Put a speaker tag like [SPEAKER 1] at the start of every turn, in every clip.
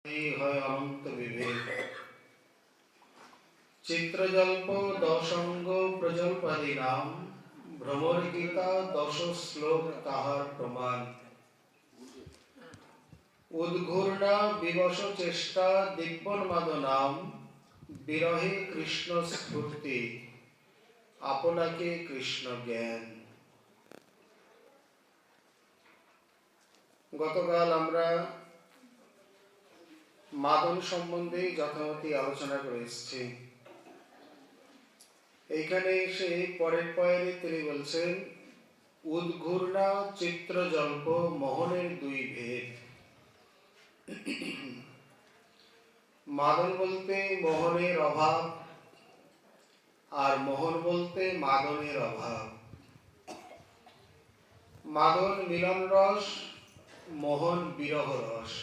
[SPEAKER 1] এই হয় অনন্ত বিভেদ। চিত্রজল্প দশঙ্গ প্রজল্পাদি নাম, ভ্রমর গীতা দশ শ্লোক তাহার প্রমাণ। উদ্ঘূর্ণা বিবশ চেষ্টা দিব্যন্মাদ নাম, বিরহে কৃষ্ণ স্ফূর্তি আপনাকে কৃষ্ণ জ্ঞান। গতকাল আমরা মাদন সম্বন্ধে যথামতি আলোচনা করে এসেছি। এইখানে এসে পরের পয়েরে তিনি বলছেন, উদ্ঘূর্ণা চিত্রজল্প মোহনের দুই ভেদ। মাদন বলতে মোহনের অভাব, আর মোহন বলতে মাদনের অভাব। মাদন মিলন রস, মোহন বিরহ রস।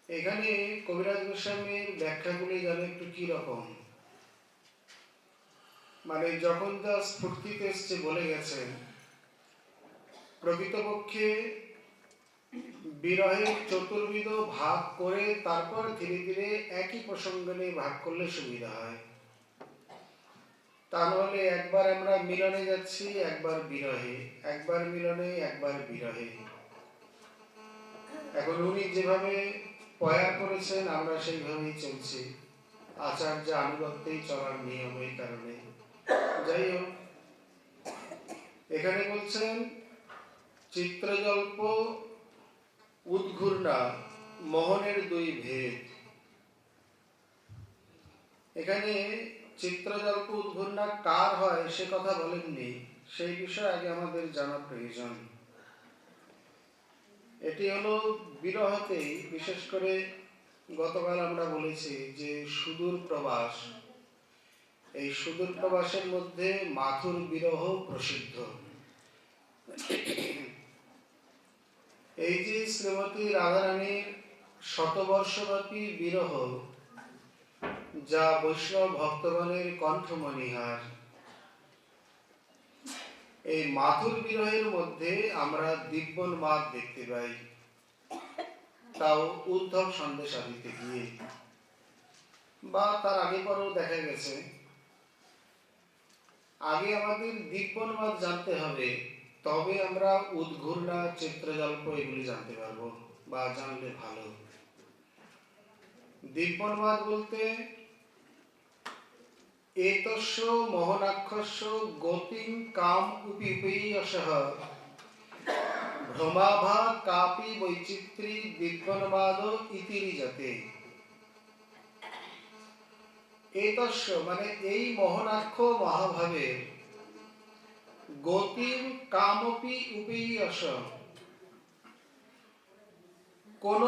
[SPEAKER 1] এখানে কবিরাজ গোস্বামীর ব্যাখ্যাগুলি যেন একটু কি রকম, মানে যখন যা স্ফূর্তিতে এসছে বলে গেছেন, প্রকৃতপক্ষে বিরহের চতুর্বিধ ভাগ করে তারপর ধীরে ধীরে একই প্রসঙ্গ নিয়ে ভাগ করলে সুবিধা হয়। তা নাহলে একবার আমরা মিলনে যাচ্ছি, একবার বিরহে, একবার মিলনে একবার বিরহে। এখন উনি যেভাবে পয়া করেছেন আমরা সেইভাবেই চলছি, আচার্য আনুগত্যেই চলার নিয়ম। এই কারণে যাই হোক, এখানে বলছেন চিত্রজল্প উদ্ঘূর্ণা মোহনের দুই ভেদ। এখানে চিত্রজল্প উদ্ঘূর্ণা কার হয় সে কথা বলেননি, সেই বিষয়ে আগে আমাদের জানা প্রয়োজন। এটি হলো বিরহতেই, বিশেষ করে গতকাল আমরা বলেছি যে সুদূর প্রবাস, এই সুদূর প্রবাসের মধ্যে মাথুর বিরহ প্রসিদ্ধ। এই যে শ্রীমতী রাধারানীর শতবর্ষব্যাপী বিরহ, যা বৈষ্ণব ভক্তগণের কণ্ঠমণিহার, এই মাথুর বিরহের মধ্যে আমরা দিব্যন্মাদ দেখতে পাই, তাও উদ্ধব সন্দেশাদিতে গিয়ে, বা তার আগে পরেও দেখা গেছে। আগে আমাদের দিব্যন্মাদ জানতে হবে, তবে আমরা উদ্ঘূর্ণা চিত্রজল্প এগুলি জানতে পারবো, বা জানলে ভালো। দিব্যন্মাদ বলতে এতস্য মোহনাক্ষস্য গতিং কাম উপিপেয়সহ ভ্রমাভা কাপি বৈচিত্রী দিব্যন্মাদ ইতিরিজাতে। এতস্য মানে এই মোহনাক্ষ মহাভাবের, গতিং কামপি উপেয়স কোন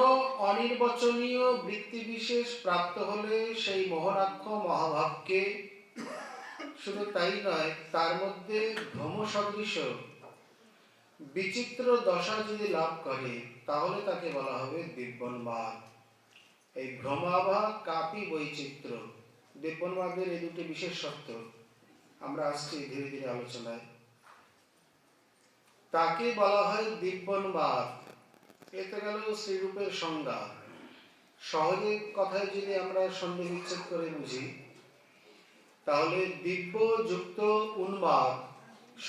[SPEAKER 1] অনির্বচনীয় বৃত্তি বিশেষ প্রাপ্ত হলে সেই মোহনাক্ষ মহাভাবকে, শুধু তাই নয়, তার মধ্যে ভ্রম সদৃশ বিচিত্র দশা যদি লাভ করে, তাহলে তাকে বলা হবে দিব্যন্মাদ। এই ভ্রমাভা কাপি বৈচিত্র্য, দিব্যন্মাদের এই দুটি বিশেষ সত্য। আমরা আসছি ধীরে ধীরে আলোচনায়। তাকে বলা হয় দিব্যন্মাদ। এতে গেল শ্রীরূপের সংজ্ঞা। সহজে কথায় যদি আমরা সন্ধি বিচ্ছেদ করে বুঝি, তাহলে দিব্য যুক্ত উন্মাদ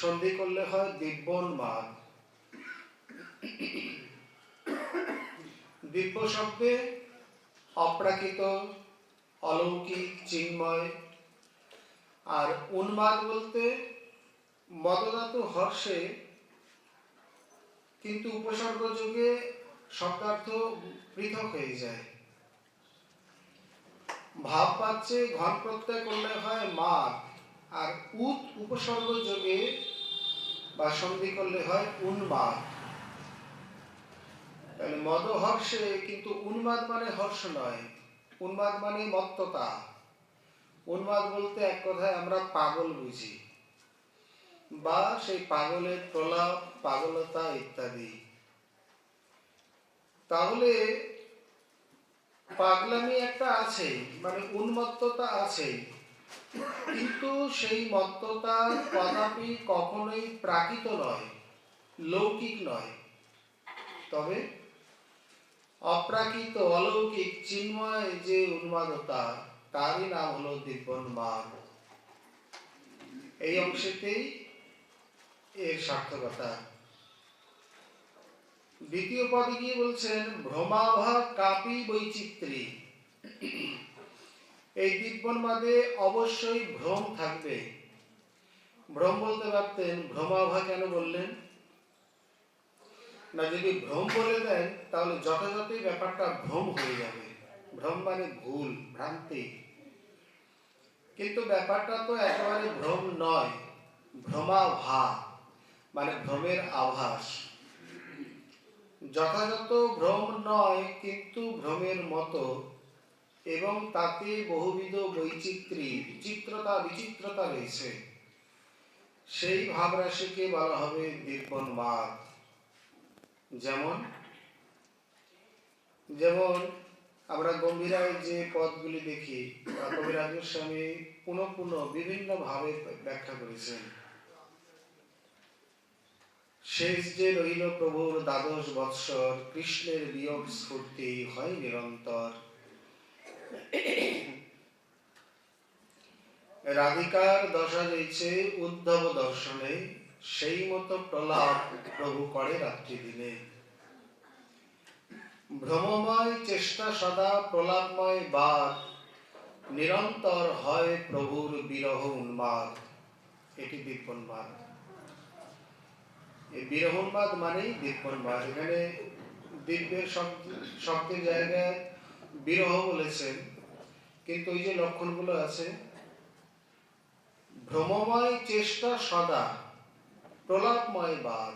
[SPEAKER 1] সন্ধি করলে হয় দিব্যন্মাদ। দিব্য শব্দে অপ্রাকৃত, অলৌকিক, চিন্ময়। আর উন্মাদ বলতে মদধাতু হর্ষে, কিন্তু উপসর্গ যোগে শব্দার্থ পৃথক হয়ে যায়। ভাব পাচ্ছে ঘন প্রত্যয় করলে হয় মাদ, আর উত উপসর্গ যোগে বা সন্ধি করলে হয় উন্মাদ। তাহলে মদ হর্ষে, কিন্তু উন্মাদ মানে হর্ষ নয়, উন্মাদ মানে মত্ততা। উন্মাদ বলতে এক কথায় আমরা পাগল বুঝি, বা সেই পাগলের প্রলাপ, পাগলতা ইত্যাদি। তাহলে পাগলামি একটা আছে, মানে উন্মত্ততা আছে, কিন্তু সেই মত্ততা কদাপি কখনোই প্রাকৃত নয়, লৌকিক নয়। তবে অপ্রাকৃত অলৌকিক চিন্ময় যে উন্মাদতা, তারই নাম হলো দিব্যোন্মাদ। এই অংশেতেই এর সার্থকতা। দ্বিতীয় পদে গিয়ে বলছেন ভ্রমাভা কাপি বৈচিত্র্যী। এই দিব্যোন্মাদে অবশ্যই ভ্রম থাকবে। ভ্রম বলতে পারতেন, ভ্রমাভা কেন বললেন না? যদি ভ্রম বলে দেন তাহলে যথাযথই ব্যাপারটা ভ্রম হয়ে যাবে। ভ্রম মানে ভুল, ভ্রান্তি। কিন্তু ব্যাপারটা তো একেবারে ভ্রম নয়, ভ্রমাভা মানে ভ্রমের আভাস। যথাযথ ভ্রম নয়, কিন্তু ভ্রমের মতো, এবং তাতে বহুবিধ বৈচিত্র্য, বিচিত্রতা রয়েছে। সেই ভাবরাশিকে বলা হবে দিব্যোন্মাদ। যেমন যেমন আমরা গম্ভীরায় যে পদগুলি দেখি, কবিরাজ গোস্বামী পুনঃ পুনঃ বিভিন্ন ভাবে ব্যাখ্যা করেছেন। শেষ যে রইল প্রভুর দ্বাদশ বৎসর, কৃষ্ণের বিয়োগ স্ফূর্তি হয় নিরন্তর। রাধিকার দশা রয়েছে উদ্ধব দর্শনে, সেই মতো প্রলাপ প্রভু করে রাত্রি দিনে। ভ্রমময় চেষ্টা সদা প্রলাপময় বাদ, নিরন্তর হয় প্রভুর বিরহ উন্মাদ। এটি দিব্যোন্মাদ। এই বিরহ উন্মাদ মানেই দিব্যোন্মাদ। এখানে দিব্যের শব্দের জায়গায় বিরহ বলেছেন, কিন্তু ওই যে লক্ষণগুলো আছে, ভ্রমময় চেষ্টা সদা প্রলাপময় বাদ,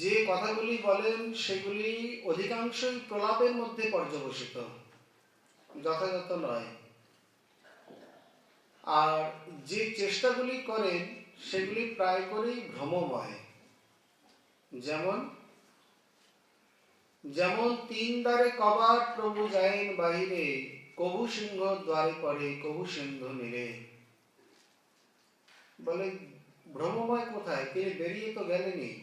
[SPEAKER 1] যে কথাগুলি বলেন সেগুলি অধিকাংশই প্রলাপের মধ্যে পর্যবসিত, যথাযথ নয়। আর যে চেষ্টাগুলি করেন সেগুলি প্রায় করেই ভ্রমময়। যেমন যেমন তিন দ্বারে কবাট প্রভু যায়েন বাহিরে, কবু সিংহ দ্বারে পড়ে কবু সিন্ধু নীরে। বলে ভ্রমময় কোথায়? তিনি বেরিয়ে তো গেলেনই।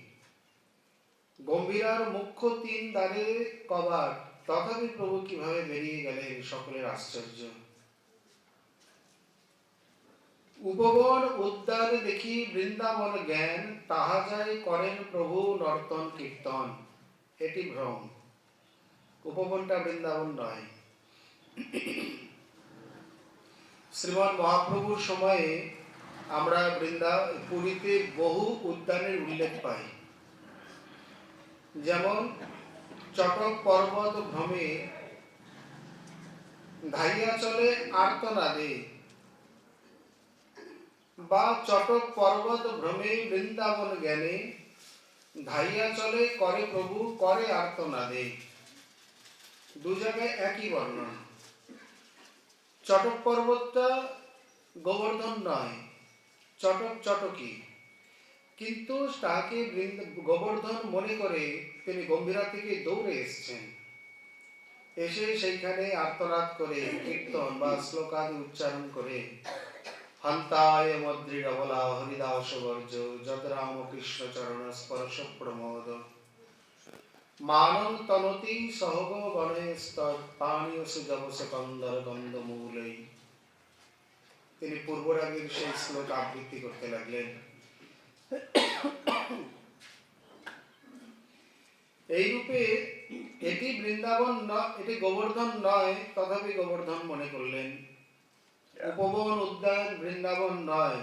[SPEAKER 1] গম্ভীরার মুখ্য তিন দ্বারে কবাট, তথাপি প্রভু কিভাবে বেরিয়ে গেলেন সকলের আশ্চর্য। উপবন উদ্যান দেখি বৃন্দাবন জ্ঞান, তাহা যায় করেন প্রভু নর্তন কীর্তন। এটি ভ্রম। উপবনটা বৃন্দাবন নয়। শ্রীমৎ মহাপ্রভুর সময়ে আমরা পুরীতে বহু উদ্যানের উল্লেখ পাই। যেমন চটক পর্বত ভ্রমে ধাইয়া চলে আর্তনাদে, বা চটক পর্বত ভ্রমে বৃন্দাবন জ্ঞানে, ধাইয়া চলে করে প্রভু করে আর্তনাদে। দু জায়গায় একই বর্ণনা। চটক পর্বতটা গোবর্ধন নয়, চটক চটকি, কিন্তু তাকে গোবর্ধন মনে করে তিনি গম্ভীরা থেকে দৌড়ে এসছেন। এসে সেইখানে আর্তনাদ করে কীর্তন বা শ্লোকাদি উচ্চারণ করে হন্তায় মদ্রি ডবলা হরিদাস বর্জ যদ রামকৃষ্ণ চরণ স্পর্শ প্রমোদ মানং তনতি সহগ বনে স্তব পানীয় সুজবস কন্দর গন্ধ মূলেই। তিনি পূর্বরাগের সেই শ্লোক আবৃত্তি করতে লাগলেন। এই রূপে এটি বৃন্দাবন নয়, এটি গোবর্ধন নয়, তথাপি গোবর্ধন মনে করলেন। উপবন উদ্যান বৃন্দাবন নয়,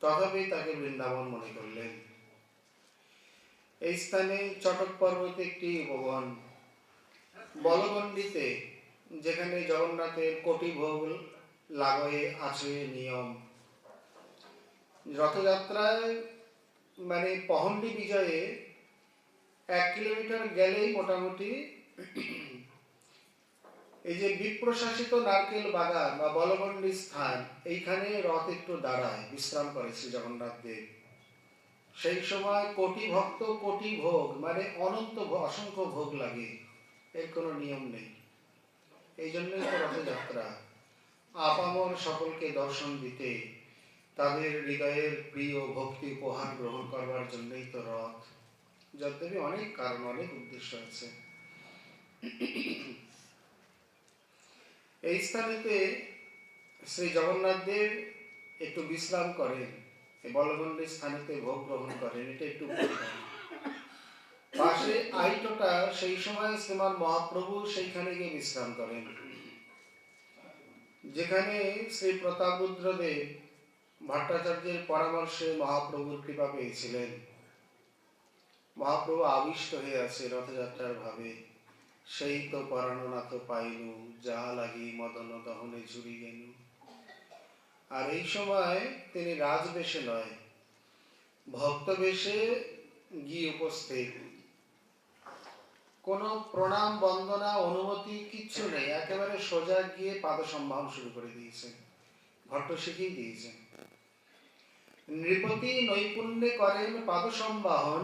[SPEAKER 1] তথাপি তাকে বৃন্দাবন মনে করলেন। এই স্থানে চটক পর্বতে একটি উপবন, বলগণ্ডিতে যেখানে জগন্নাথের কোটি ভোগ লাগয়ে আছে নিয়ম। রথযাত্রায় মানে পহন্ডি বিজয়ে 1 কিলোমিটার গেলেই মোটামুটি এই যে বিপ্রশাসিত নারকেল বাগান বা বলগণ্ডি স্থান, এইখানে রথ একটু দাঁড়ায়, বিশ্রাম করে শ্রী জগন্নাথ দেব। সেই সময় কোটি ভক্ত কোটি ভোগ মানে অনন্ত অসংখ্য ভোগ লাগে, এর কোনো নিয়ম নেই। এই জন্যই তো রথযাত্রা, আপামর সকলকে দর্শন দিতে, তাদের হৃদয়ের প্রিয় ভক্তি উপহার গ্রহণ করবার জন্যই তো রথ। যদ্যপি অনেক কারণ, অনেক উদ্দেশ্য আছে। এই স্থানেতে শ্রী জগন্নাথ দেব একটু বিশ্রাম করেন, বলগণ্ডের স্থানেতে ভোগ গ্রহণ করেন, এটা একটু পাশে আইটোটা, সেই সময় শ্রীমান মহাপ্রভু সেইখানে গিয়ে বিশ্রাম করেন, যেখানে শ্রী প্রতাপরুদ্রদেব ভট্টাচার্যের পরামর্শে মহাপ্রভুর কৃপা পেয়েছিলেন। মহাপ্রভু আবিষ্ট হয়ে আছে রথযাত্রার ভাবে, সেই তো পরাণনাথ পাইনু, যাহা লাগি মদন দহনে ঝুরি গেনু। আর এই সময় তিনি রাজবেশে নয়, ভক্ত বেশে গিয়ে উপস্থিত। কোনো প্রণাম বন্দনা অনুমতি কিচ্ছু নেই, একেবারে সোজা গিয়ে পাদ সম্ভাষণ শুরু করে দিয়েছেন, ভট্ট শিখিয়ে দিয়েছেন। নৃপতি নৈপুণ্যে করেন পাদ সম্বাহন,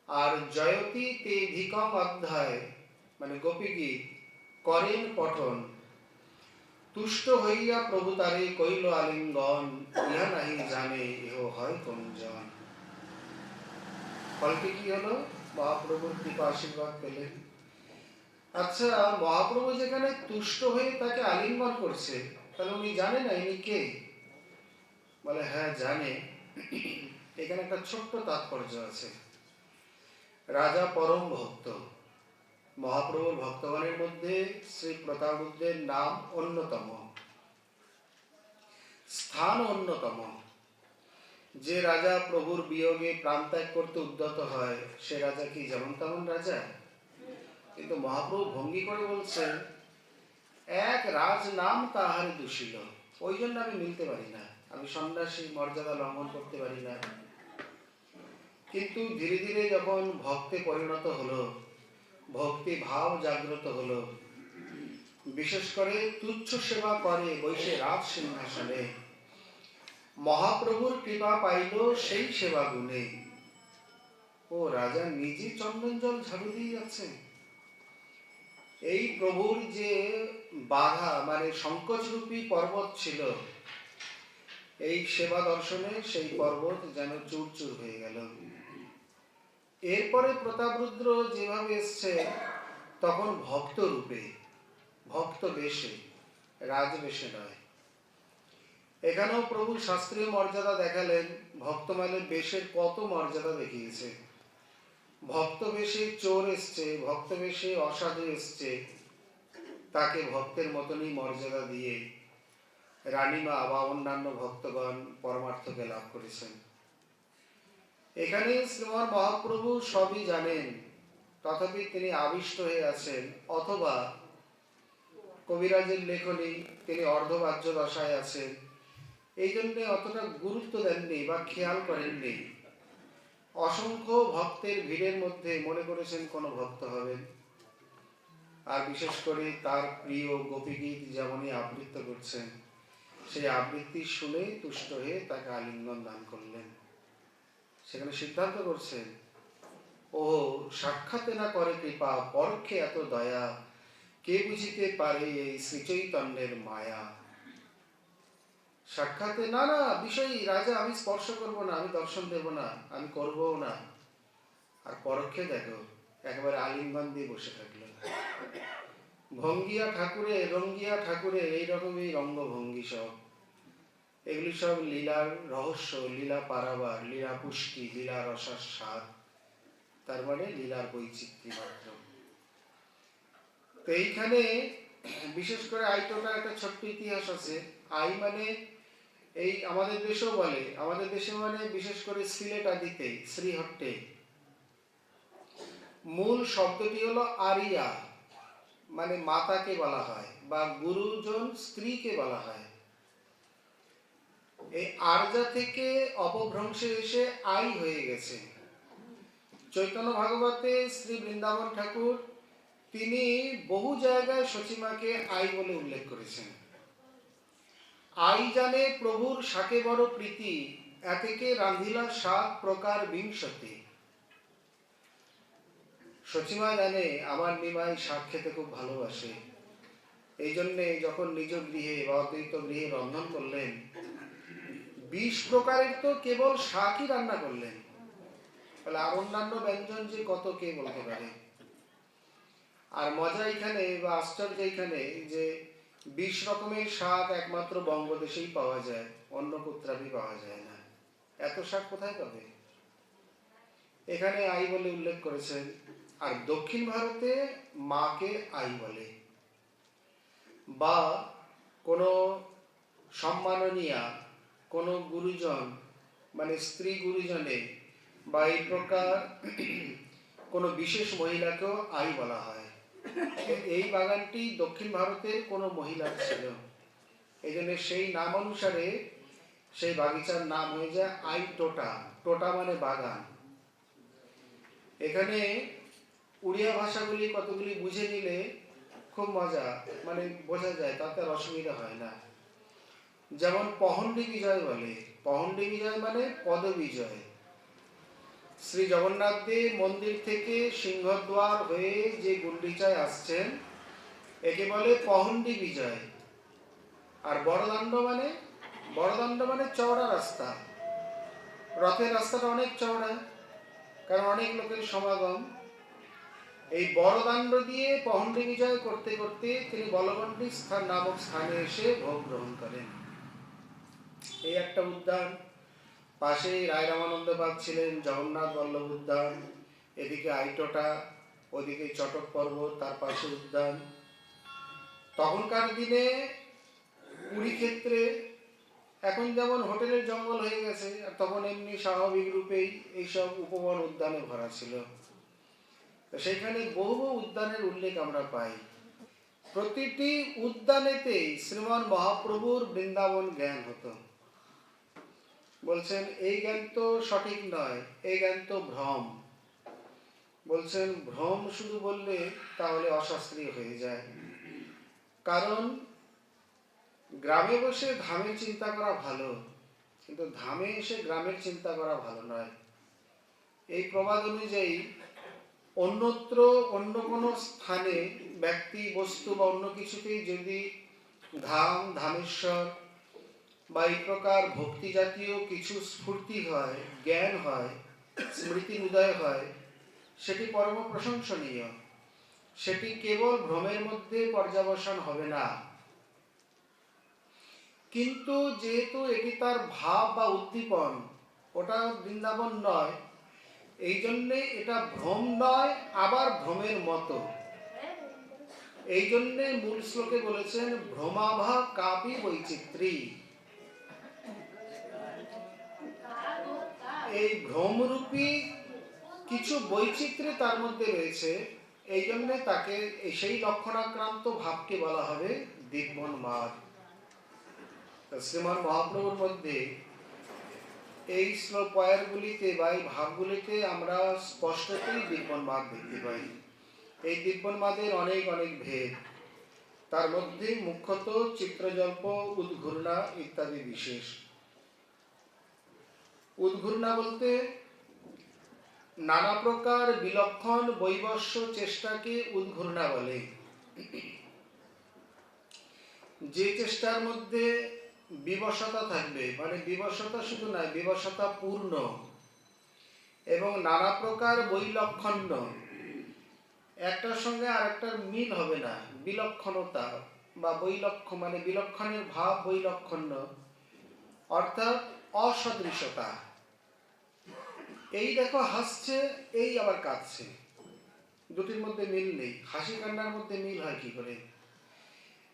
[SPEAKER 1] আর জয়তী তে ধিকম অধ্যায় মানে গোপীগীত করেন পঠন। তুষ্ট হইয়া প্রভু তারে কইল আলিঙ্গন, ইহা নাহি জানে ইহ হয় কোন জন। ফলটি কি হলো? মহাপ্রভুর কৃপা আশীর্বাদ পেলেন। আচ্ছা, মহাপ্রভু যেখানে তুষ্ট হয়ে তাকে আলিঙ্গন করছে, তাহলে উনি জানে না ইনি কে? বলে হ্যাঁ জানে। এখানে একটা ছোট্ট তাৎপর্য আছে। রাজা পরম ভক্ত, মহাপ্রভুর ভক্তগণের মধ্যে শ্রী প্রতাপরুদ্রের নাম অন্যতম, স্থান অন্যতম। যে রাজা প্রভুর বিয়োগে প্রাণ ত্যাগ করতে উদ্যত হয়, সে রাজা কি যেমন তেমন রাজা? কিন্তু মহাপ্রভু ভঙ্গি করে বলছেন, এক রাজ নাম তাহারে দূষিল, ওই জন্য আমি মিলতে পারি না, আমি সন্ন্যাসী মর্যাদা লঙ্ঘন করতে পারি না। কিন্তু ধীরে ধীরে যখন ভক্তে পরিণত হলো, ভক্তি ভাব জাগ্রত হলো, বিশেষ করে তুচ্ছ সেবা করে বৈশে রাজ সিংহাসনে, মহাপ্রভুর কৃপা পাইল সেই সেবা গুণে। ও রাজা নিজে চন্দন জল ঝাড়ু দিয়ে যাচ্ছে। এই প্রভুর যে বাধা মানে সংকোচরূপী পর্বত ছিল, এই সেবা দর্শনে সেই পর্বত যেন চুরচুর হয়ে গেল। এরপরে প্রতাপরুদ্র যেভাবে এসছে, তখন ভক্ত রূপে, ভক্ত বেশে, রাজবেশে নয়। এখানেও প্রভু শাস্ত্রীয় মর্যাদা দেখালেন, ভক্তমালের বেশের কত মর্যাদা দেখিয়েছে। ভক্ত বেশে চোর এসছে, ভক্ত বেশে অসাধু এসছে, তাকে ভক্তের মতনই মর্যাদা দিয়ে রানীমা বা অন্যান্য ভক্তগণ পরমার্থকে লাভ করেছেন। এখানে শ্রীমান মহাপ্রভু সবই জানেন, তথাপি তিনি আবিষ্ট হয়ে আছেন, অথবা কবিরাজের লেখনী তিনি অর্ধবাহ্য দশায় আছেন, এই জন্য অতটা গুরুত্ব দেননি বা খেয়াল করেননি। অসংখ্য ভক্তের ভিড়ের মধ্যে মনে করেছেন কোন ভক্ত হবেন, আর বিশেষ করে তার প্রিয় গোপীগীত যেমনই আবৃত্ত করছেন, সেই আবৃত্তি শুনে তুষ্ট হয়ে তাকে আলিঙ্গন দান করলেন। সেখানে সিদ্ধান্ত করছেন, ও সাক্ষাতে না করে কৃপা, পরোক্ষে এত দয়া, কে বুঝিতে পারে এই শ্রীচৈতন্যের মায়া। সাক্ষাতে না না বিষয় রাজা, আমি স্পর্শ করব না, আমি দর্শন দেব না, আমি করবও না। আর পরোক্ষে দেখো, একেবারে আলিঙ্গন দিয়ে বসে থাকলো। ভঙ্গিয়া ঠাকুরে রঙ্গিয়া ঠাকুরে এইরকমই রঙ্গভঙ্গি সব, এগুলি সব লীলার রহস্য, লীলা পারাবার, লীলা পুষ্টি, লীলা রসাস্বাদ, তার মানে লীলার বৈচিত্র্য মাত্র। তো এইখানে বিশেষ করে আইটোটা একটা ছোট্ট ইতিহাস আছে। আই মানে এই আমাদের দেশেও বলে, আমাদের দেশে মানে বিশেষ করে সিলেট আদিতে শ্রীহট্টে মূল শব্দটি হলো আরিয়া, মানে মাতাকে বলা হয় বা গুরুজন স্ত্রীকে বলা হয়। এই আর্যা থেকে অপভ্রংশে এসে আই হয়ে গেছে। চৈতন্য ভাগবতে শ্রী বৃন্দাবন ঠাকুর তিনি বহু জায়গায় সচিমাকে আই বলে উল্লেখ করেছেন। আই জানে প্রভুর শাকে বড় প্রীতি, এতেকে রান্ধিলা ৭ প্রকার বিংশতি। সচিমা জানে আমার নিমাই শাক খেতে খুব ভালোবাসে, এই জন্যে যখন নিজ গৃহে বা অদ্বৈত গৃহে রন্ধন করলেন, ২০ প্রকারের তো কেবল শাকই রান্না করলেন। তাহলে আর অন্যান্য ব্যঞ্জন যে কত কে বলতে পারে। আর মজা এখানে বা আশ্চর্য এখানে যে 20 রকমের শাক একমাত্র বঙ্গদেশেই পাওয়া যায়, অন্য কোথাও পাওয়া যায় না। এত শাক কোথায় পাবে? এখানে আই বলে উল্লেখ করেছেন। আর দক্ষিণ ভারতে মাকে আই বলে, বা কোনো সম্মাননীয়া কোনো গুরুজন মানে স্ত্রী গুরুজনে বা এই প্রকার কোনো বিশেষ মহিলাকেও আই বলা হয়। এই বাগানটি দক্ষিণ ভারতের কোনো মহিলার ছিল, এই জন্য সেই নাম অনুসারে সেই বাগিচার নাম হয়ে যায় আই টোটা। টোটা মানে বাগান। এখানে উড়িয়া ভাষাগুলি কতগুলি বুঝে নিলে খুব মজা, মানে বোঝা যায়, তাতে আর অসুবিধা হয় না। যেমন পহন্ডি বিজয় বলে, পহন্ডি বিজয় মানে পদবিজয়। শ্রী জগন্নাথ দেব মন্দির থেকে সিংহদ্বার হয়ে যে গুন্ডিচায় আসছেন একে বলে পহন্ডি বিজয়। আর বড়দাণ্ড মানে চওড়া রাস্তা। রথের রাস্তাটা অনেক চওড়া, কারণ অনেক লোকের সমাগম। এই বড়দাণ্ড দিয়ে পহন্ডি বিজয় করতে করতে তিনি বলগণ্ডি স্থান নামক স্থানে এসে ভোগ গ্রহণ করেন। এই একটা উদ্যান, পাশেই রায় রামানন্দ বাগ ছিলেন, জগন্নাথ বল্লভ উদ্যান, এদিকে আইটোটা, ওদিকে চটক পর্বত, তার পাশে উদ্যান। তখনকার দিনে পুরী ক্ষেত্রে এখন যেমন হোটেলের জঙ্গল হয়ে গেছে, আর তখন এমনি স্বাভাবিক রূপেই এইসব উপবন উদ্যানে ভরা ছিল। সেখানে বহু বহু উদ্যানের উল্লেখ আমরা পাই। প্রতিটি উদ্যানেতেই শ্রীমান মহাপ্রভুর বৃন্দাবন জ্ঞান হতো। বলছেন এই জ্ঞান তো সঠিক নয়, এই জ্ঞান তো ভ্রম। বলছেন ভ্রম শুধু বললে তাহলে অশাস্ত্রীয় হয়ে যায়। কারণ গ্রামে বসে ধামের চিন্তা করা ভালো, কিন্তু ধামে এসে গ্রামের চিন্তা করা ভালো নয়। এই প্রবাদ অনুযায়ী অন্যত্র অন্য কোনো স্থানে ব্যক্তি বস্তু বা অন্য কিছুতেই যদি ধাম, ধামেশ্বর বা এই প্রকার ভক্তি জাতীয় কিছু স্ফূর্তি হয়, জ্ঞান হয়, স্মৃতির উদয় হয়, সেটি পরম প্রশংসনীয়। সেটি কেবল ভ্রমের মধ্যে পর্যবসান হবে না। কিন্তু যেহেতু এটি তার ভাব বা উদ্দীপন, ওটা বৃন্দাবন নয়, এই জন্যে এটা ভ্রম নয়, আবার ভ্রমের মতো। এই জন্যে মূল শ্লোকে বলেছেন ভ্রমাভা কাপি বৈচিত্রী। এই ভ্রমরূপী কিছু বৈচিত্র্য তার মধ্যে রয়েছে, এই জন্যে তাকে সেই লক্ষণাক্রান্ত ভাবকে বলা হবে দিব্যন্মাদ। শ্রীমান মহাপ্রভুর মধ্যে এই পয়ারগুলিতে বা এই ভাবগুলিতে আমরা স্পষ্টতই দিব্যন্মাদ দেখতে পাই। এই দিব্যন্মাদের অনেক অনেক ভেদ, তার মধ্যে মুখ্যত চিত্রজল্প, উদ্ঘূর্ণা ইত্যাদি বিশেষ। উদ্ঘূর্ণা বলতে নানা প্রকার বিলক্ষণ বৈবস্য চেষ্টাকে উদ্ঘূর্ণা বলে। যে চেষ্টার মধ্যে বিবশতা থাকবে, মানে বিবশতা শুধু নয়, বিবশতা পূর্ণ এবং নানা প্রকার বৈলক্ষণ্য, একটার সঙ্গে আরেকটার মিল হবে না, বিলক্ষণতা বা বৈলক্ষ্য মানে বিলক্ষণের ভাব, বৈলক্ষণ্য অর্থাৎ অসদৃশতা। এই দেখো হাসছে, এই আবার কাঁদছে, দুটির মধ্যে মিল নেই। হাসি কান্নার মধ্যে মিল হয় কি করে?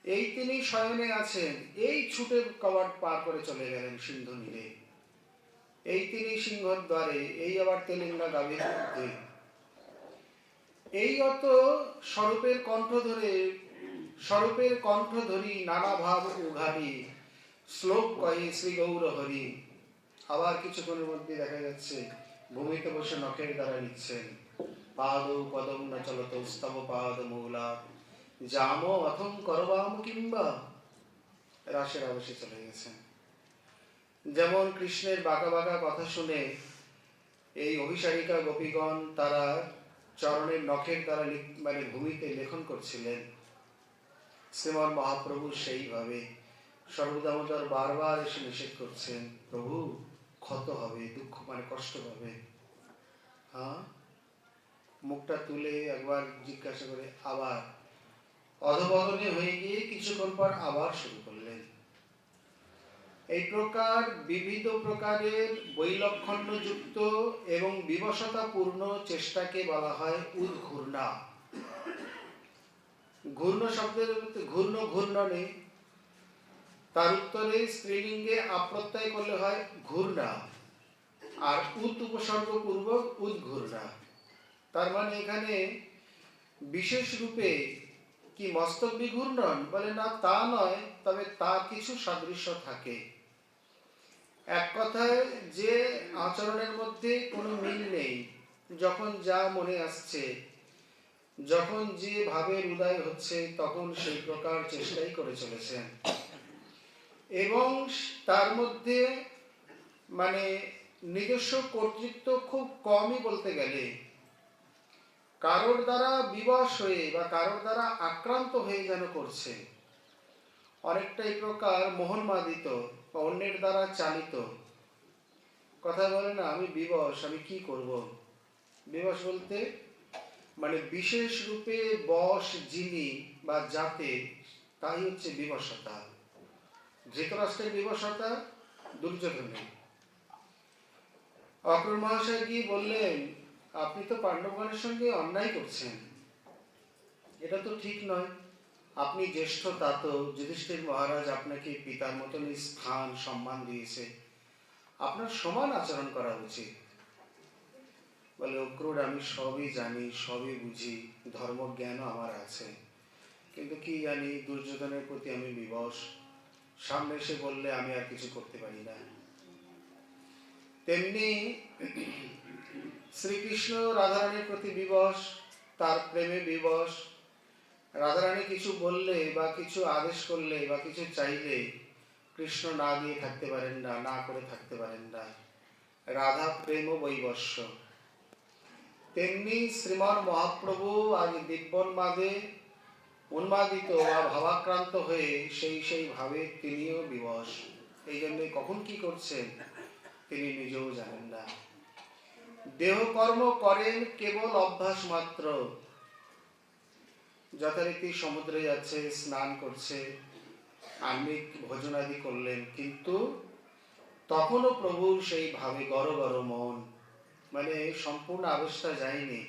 [SPEAKER 1] এই তিনি শয়নে আছেন, এই ছুটে কবাট পার করে চলে গেলেন সিন্ধু নীরে। এই তিনি সিংহদ্বারে, এই আবার তেলেঙ্গা গাভীর মধ্যে। এই অত স্বরূপের কণ্ঠ ধরি নানা ভাব উঘারি, শ্লোক কয়ে শ্রী গৌর হরি। আবার কিছুক্ষণের মধ্যে দেখা যাচ্ছে ভূমিতে বসে নখের দ্বারা লিখছেন পাদ পদম না চলত স্তব পাদ মৌলা জাম অথম করবাম কিংবা। রাসের আবেশে চলে গেছেন। যেমন কৃষ্ণের বাঁকা বাঁকা কথা শুনে এই অভিসারিকা গোপীগণ তারা চরণের নখের দ্বারা মানে ভূমিতে লেখন করছিলেন, শ্রীমান মহাপ্রভু সেইভাবে সর্বদামোদর বারবার এসে নিষেধ করছেন, প্রভু ক্ষত হবে, দুঃখ মানে কষ্ট হবে। হ্যাঁ, মুখটা তুলে একবার জিজ্ঞাসা করে আবার অধপতনে হয়ে গিয়ে কিছুক্ষণ পর আবার শুরু করলেন। এই প্রকার বিবিধ প্রকারের বৈলক্ষণ্যযুক্ত এবং বিবশতাপূর্ণ চেষ্টাকে বলা হয় উদ্ঘূর্ণা। ঘূর্ণ শব্দের ঘূর্ণ ঘূর্ণনে, তার উত্তরে স্ত্রীলিঙ্গে আপ্রত্যয় করলে হয় ঘূর্ণা, আর উত উপসর্গ পূর্বক উদ্ঘূর্ণা। তার মানে এখানে বিশেষ রূপে কি মস্তক বিঘূর্ণন বলে না, তা নয়, তবে তার কিছু সাদৃশ্য থাকে। এক কথায় যে আচরণের মধ্যে কোনো মিল নেই, যখন যা মনে আসছে, যখন যে ভাবের উদয় হচ্ছে, তখন সেই প্রকার চেষ্টাই করে চলেছেন। এবং তার মধ্যে মানে নিজস্ব কর্তৃত্ব খুব কমই বলতে গেলে, কারোর দ্বারা বিবশ হয়ে বা কারোর দ্বারা আক্রান্ত হয়ে যেন করছে, অনেকটা এই প্রকার মোহনমাদিত বা অন্যের দ্বারা চালিত। কথা বলে না, আমি বিবশ, আমি কি করব। বিবশ বলতে মানে বিশেষ রূপে বশ যিনি বা যাতে, তাই হচ্ছে বিবশতা। ধৃতরাষ্ট্রের বিবশতা দুর্যোধনের। অক্রূর মহাশয় কি বললেন, আপনি তো পাণ্ডবগণের সঙ্গে অন্যায় করছেন, এটা তো ঠিক নয়। আপনি জ্যেষ্ঠ তাত, যুধিষ্ঠির মহারাজ আপনাকে পিতার মতনই স্থান সম্মান দিয়েছে, আপনার সমান আচরণ করা উচিত। বলে অক্রূর, আমি সবই জানি, সবই বুঝি, ধর্মজ্ঞানও আমার আছে, কিন্তু কি জানি দুর্যোধনের প্রতি আমি বিবশ। সামনে এসে বললে আমি আর কিছু করতে পারি না। তেমনি শ্রীকৃষ্ণ রাধারানীর প্রতি বিবশ, তার প্রেমে বিবশ। রাধারানী কিছু বললে বা কিছু আদেশ করলে বা কিছু চাইলে কৃষ্ণ না দিয়ে থাকতে পারেন না, না করে থাকতে পারেন না। রাধা প্রেম ও বৈবস্য। তেমনি শ্রীমান মহাপ্রভু আজ দিব্যোন্মাদে উন্মাদিত বা ভাবাক্রান্ত হয়ে সেই ভাবে তিনিও বিবশ। এই জন্য কখন কি করছেন তিনি নিজেও জানেন না। দেহ কর্ম করেন কেবল অভ্যাস মাত্র। যথারীতি সমুদ্রে যাচ্ছে, স্নান করছে, আহ্নিক ভোজনাদি করলেন, কিন্তু তখনও প্রভুর সেই ভাবে গর গর মন, মানে সম্পূর্ণ আবেশটা যায়নি।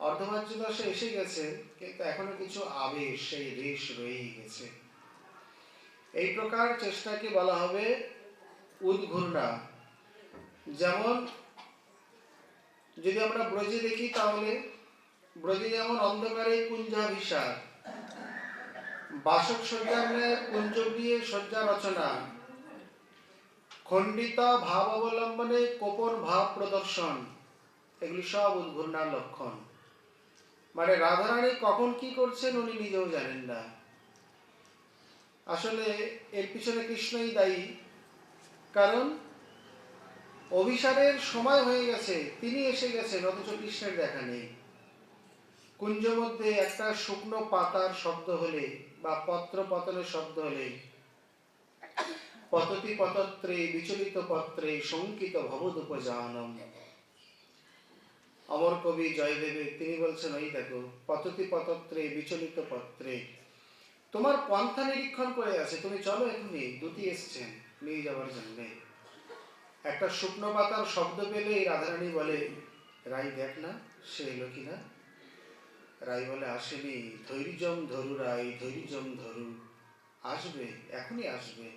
[SPEAKER 1] অর্ধবাহ্য দশা এসে গেছে, কিন্তু এখনো কিছু আবেশ, সেই রেশ রয়েই গেছে। এই প্রকার চেষ্টাকে বলা হবে উদ্ঘূর্ণা। যেমন যদি আমরা ব্রজে দেখি, তাহলে ব্রজে যেমন অন্ধকারে কুঞ্জাভিসার, বাসক সজ্জার ন্যায় কুঞ্জ দিয়ে সজ্জা রচনা, খণ্ডিত ভাব অবলম্বনে কোপন ভাব প্রদর্শন, এগুলি সব উদ্ঘূর্ণার লক্ষণ। মানে রাধারানী কখন কি করছেন উনি নিজেও জানেন না। আসলে এর পিছনে কৃষ্ণই দায়ী, কারণ অভিসারের সময় হয়ে গেছে, তিনি এসে গেছেন, অথচ কৃষ্ণের দেখা নেই। কুঞ্জ মধ্যে একটা শুকনো পাতার শব্দ হলে বা পত্র পতনের শব্দ হলে, পততি পতত্রে বিচলিত পত্রে শঙ্কিত ভবদুপজানম। অমর কবি জয়দেবে তিনি বলছেন, ওই দেখো পততি পতত্রে বিচলিত পত্রে, তোমার পন্থা নিরীক্ষণ করে আছে, তুমি চলো এখনই, দুটি এসছেন নিয়ে যাওয়ার জন্যে। একটা শুকনো পাতার শব্দ পেলে রাধারানী বলে, রাই দেখ না সে এলো কিনা। রাই বলে, আসেনি, ধৈর্যম ধরু রাই, ধৈর্যম ধরু, আসবে, এখনই আসবে।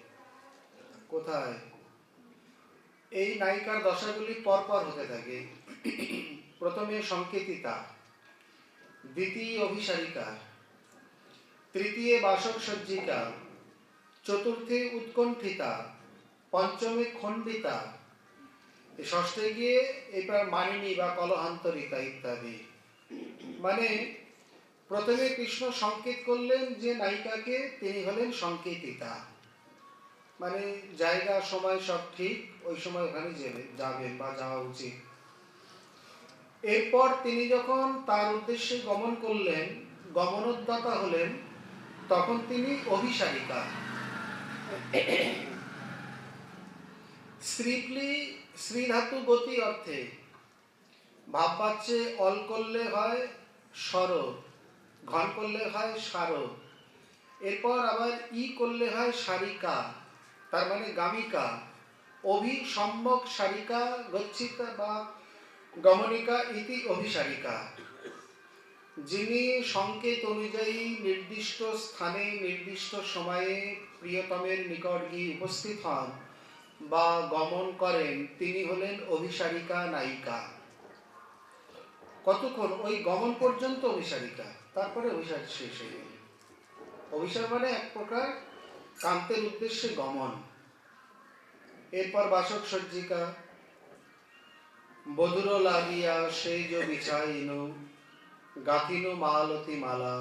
[SPEAKER 1] কোথায়? এই নায়িকার দশাগুলি পরপর হতে থাকে। প্রথমে সংকেতিতা, দ্বিতীয় অভিসারিকা, তৃতীয় বাসক সজ্জিকা, চতুর্থে উৎকণ্ঠিতা, পঞ্চমে খণ্ডিতা, ষষ্ঠে গিয়ে এবার মানিনী বা কলহান্তরিতা ইত্যাদি। মানে প্রথমে কৃষ্ণ সংকেত করলেন যে নায়িকাকে, তিনি হলেন সংকেতিতা, মানে জায়গা সময় সব ঠিক, ওই সময় ওখানে যাবেন বা যাওয়া উচিত। এরপর তিনি যখন তার উদ্দেশ্যে গমন করলেন, গমনোদ্দাতা হলেন, তখন তিনি অভিসারিকা। শ্রীপ্লি শ্রী ধাতু গতি অর্থে ভাব পাচ্ছে অল করলে হয় স্বর, ঘন করলে হয় সার, এরপর আবার ই করলে হয় সারিকা, তার মানে গামিকা। অভি সম্যক সারিকা গচ্ছিতা বা গমনিকা ইতি অভিসারিকা। যিনি সংকেত অনুযায়ী নির্দিষ্ট স্থানে নির্দিষ্ট সময়ে প্রিয়তমের নিকট গিয়ে উপস্থিত হন বা গমন করেন, তিনি হলেন অভিসারিকা নায়িকা। কতক্ষণ? ওই গমন পর্যন্ত অভিসারিকা, তারপরে অভিসার শেষ হয়ে গেল। অভিসার মানে এক প্রকার কান্তের উদ্দেশ্যে গমন। এরপর বাসক সজ্জিকা। বধুর লাগিয়া সেই যে বিছাইন, গাথিন মালতী মালা,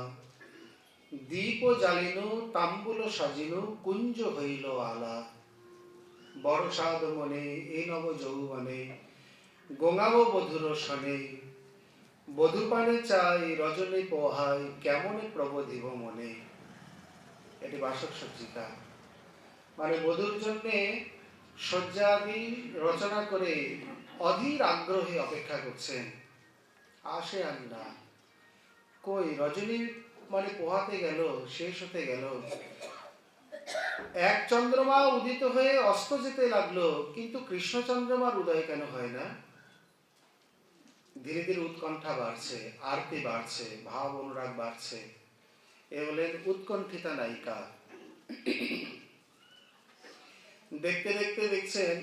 [SPEAKER 1] দীপ জ্বালিন তাম্বুল সাজিন, কুঞ্জ হইল আলা। বড় সাধ মনে এ নব যৌবনে, গোঙাব বধুর সনে, বধূ পানে চাই রজনী পোহাই, কেমনে প্রবোধিব মনে। এটি বাসক সজ্জিকা, মানে বধূর জন্যে শয্যাদি রচনা করে অধীর আগ্রহে অপেক্ষা করছেন। আসে আর না, কই রজনী মানে পোহাতে গেল, শেষ হতে গেল। এক চন্দ্রমা উদিত হয়ে অস্ত যেতে লাগলো, কিন্তু কৃষ্ণ চন্দ্রমার উদয় কেন হয় না? ধীরে ধীরে উৎকণ্ঠা বাড়ছে, আরতি বাড়ছে, ভাব অনুরাগ বাড়ছে। এ হলেন উৎকণ্ঠিতা নায়িকা। দেখতে দেখতে দেখছেন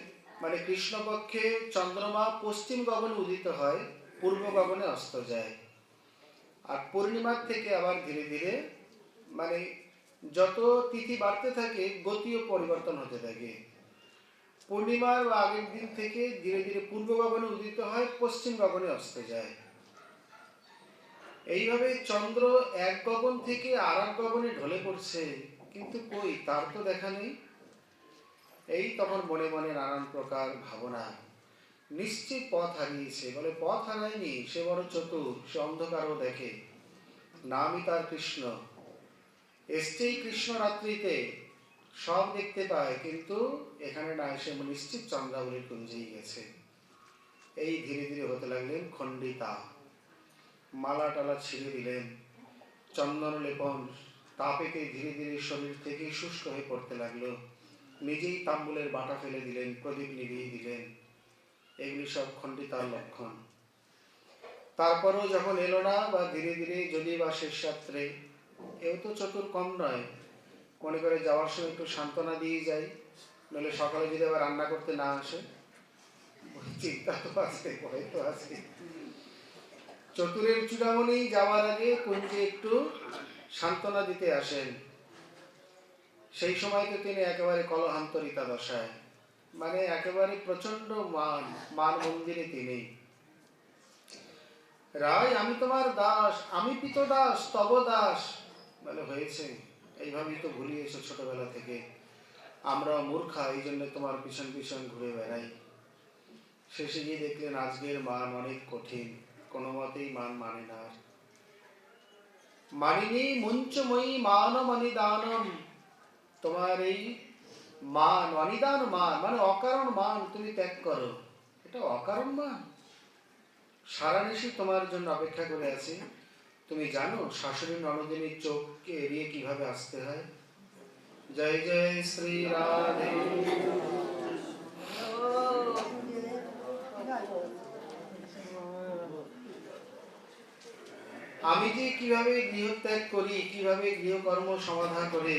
[SPEAKER 1] মানে কৃষ্ণপক্ষে চন্দ্রমা পশ্চিম গগনে উদিত হয়, পূর্ব গগনে অস্ত যায়। আর পূর্ণিমার থেকে আবার ধীরে ধীরে মানে যত তিথি বাড়তে থাকে গতিও পরিবর্তন হতে থাকে। পূর্ণিমার বা আগের দিন থেকে ধীরে ধীরে পূর্ব গগনে উদিত হয়, পশ্চিম গগনে অস্ত যায়। এইভাবে চন্দ্র এক গগন থেকে আর এক গগনে ঢলে পড়ছে, কিন্তু কই তার তো দেখা নেই। এই তখন মনে মনে নানান প্রকার ভাবনা। নিশ্চিত পথ হারিয়েছে। বলে পথ হারায়নি, সে বড় চতুর, সে অন্ধকারও দেখে। নামই তার কৃষ্ণ। এসছেই কৃষ্ণ রাত্রিতে, সব দেখতে পায়, কিন্তু এখানে না এসে নিশ্চিত চন্দ্রাবলীর কুঞ্জেই গেছে। এই ধীরে ধীরে হতে লাগলেন খণ্ডিতা। মালা টালা ছিঁড়ে দিলেন, চন্দন লেপন তাপেতে ধীরে ধীরে শরীর থেকে শুষ্ক হয়ে পড়তে লাগলো। নিজেই তাম্বুলের বাটা ফেলে দিলেন, প্রদীপ নিভিয়ে দিলেন। এগুলি সব খণ্ডিতার লক্ষণ। তারপরও যখন এলো না, বা ধীরে ধীরে যদি বা শেষ রাত্রে, এও তো চতুর কম নয়, মনে করে যাওয়ার সময় একটু সান্ত্বনা দিয়ে যাই, নইলে সকালে যদি আবার রান্না করতে না আসে। চিন্তা তো আছে, ভয় তো আছে। চতুরের চূড়ামণি যাওয়ার আগে কুঞ্জে একটু সান্ত্বনা দিতে আসেন। সেই সময় তো তিনি একেবারে কলহান্তরিতা দশায়, মানে একেবারে প্রচন্ড মান মন্দিরে তিনি। রায় আমি তোমার দাস, আমি পিত দাস তব দাস। বলে হয়েছে, এইভাবেই তো ভুলিয়েছো ছোটবেলা থেকে। আমরা মূর্খা, এই জন্য তোমার পিছন পিছন ঘুরে বেড়াই। শেষে গিয়ে দেখলেন আজকের মান অনেক কঠিন, কোনো মতেই মান মানে না। মানিনী মুঞ্চময়ী মানম অনিদানম। তোমার এই মান, অনিদান মান মানে অকারণ মান তুমি ত্যাগ করো। এটা অকারণ মান? সারা নিশি তোমার জন্য অপেক্ষা করে আছি। তুমি জানো শাশুড়ি ননদিনীর চোখকে এড়িয়ে কিভাবে আসতে হয়? জয় জয় শ্রী রাধে। আমি যে কিভাবে গৃহত্যাগ করি, কিভাবে গৃহকর্ম সমাধা করে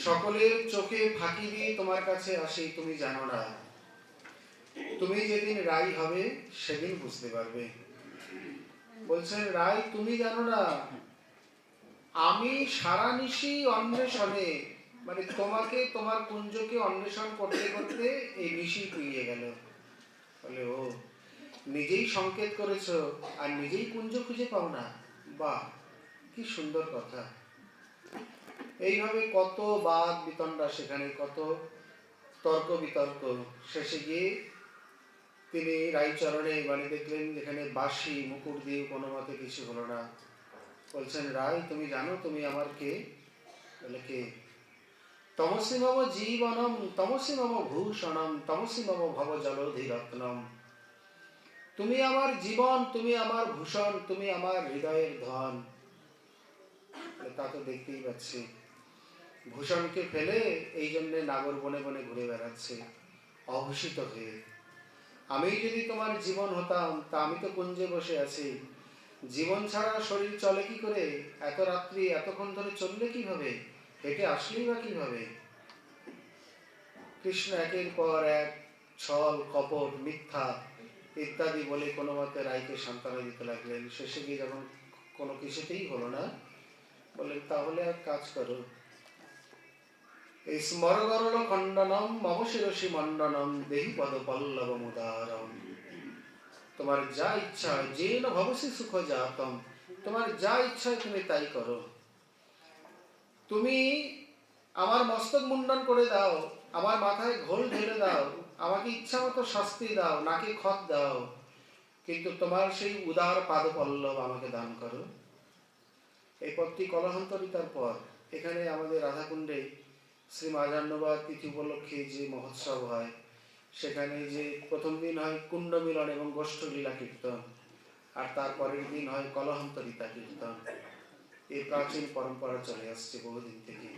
[SPEAKER 1] সকলের চোখে ফাঁকি দিয়ে তোমার কাছে আসি, তুমি জানো না। তুমি যেদিন রাই হবে সেদিন বুঝতে পারবে। বলছেন রাই তুমি জানো না, আমি সারা নিশি অন্বেষণে, মানে তোমাকে তোমার কুঞ্জকে অন্বেষণ করতে করতে এই নিশি পেরিয়ে গেল। বলে ও নিজেই সংকেত করেছ আর নিজেই কুঞ্জ খুঁজে পাও না? বাহ, কি সুন্দর কথা। এইভাবে কত বাদ বিতণ্ডা, সেখানে কত তর্ক বিতর্ক। শেষে গিয়ে তিনি রায়চরণে মানে দেখলেন যেখানে বাঁশি মুকুট দিয়ে কোনো মতে কিছু হলো না। বলছেন রায় তুমি জানো তুমি আমার কে? বলে কে? তমসি মম জীবনম তমসি মম ভূষণম তমসি মম ভব জলধি রত্নম। তুমি আমার জীবন, তুমি আমার ভূষণ, তুমি আমার হৃদয়ের ধন। তা তো দেখতেই পাচ্ছি, ভূষণকে ফেলে এই জন্যে নাগর বনে বনে ঘুরে বেড়াচ্ছে অভূষিত হয়ে। আমি যদি তোমার জীবন হতাম, তা আমি তো কুঞ্জে বসে আছি। জীবন ছাড়া শরীর চলে কি করে? এত রাত্রি এতক্ষণ ধরে চললে কিভাবে? হেঁটে আসলেই বা কিভাবে? কৃষ্ণ একের পর এক ছল, কপট, মিথ্যা ইত্যাদি বলে কোনো মতে রায়কে সান্ত্বনা দিতে লাগলেন। শেষে গিয়ে যখন কোনো কিছুতেই হলো না, বললেন তাহলে এক কাজ করো, এই স্মরগরল খণ্ডনম মম শিরসি মণ্ডনম দেহি পদ পল্লব মুদারম। তোমার যা ইচ্ছা হয়, যে না ভবসি সুখ জাতম, তোমার যা ইচ্ছা হয় তুমি তাই করো। তুমি আমার মস্তক মুন্ডন করে দাও, আমার মাথায় ঘোল ঢেলে দাও, আমাকে ইচ্ছা মতো শাস্তি দাও, নাকে খত দাও, কিন্তু তোমার সেই উদার পাদপল্লব আমাকে দান করো। এই পদটি কলহান্তরিতার পর। এখানে আমাদের রাধাকুণ্ডে শ্রী মাজান্নবাদ তিথি উপলক্ষে যে মহোৎসব হয়, সেখানে যে প্রথম দিন হয় কুণ্ড মিলন এবং গোষ্ঠ লীলা কীর্তন, আর তারপরের দিন হয় কলহান্তরিতা কীর্তন। এই প্রাচীন পরম্পরা চলে আসছে বহুদিন থেকে।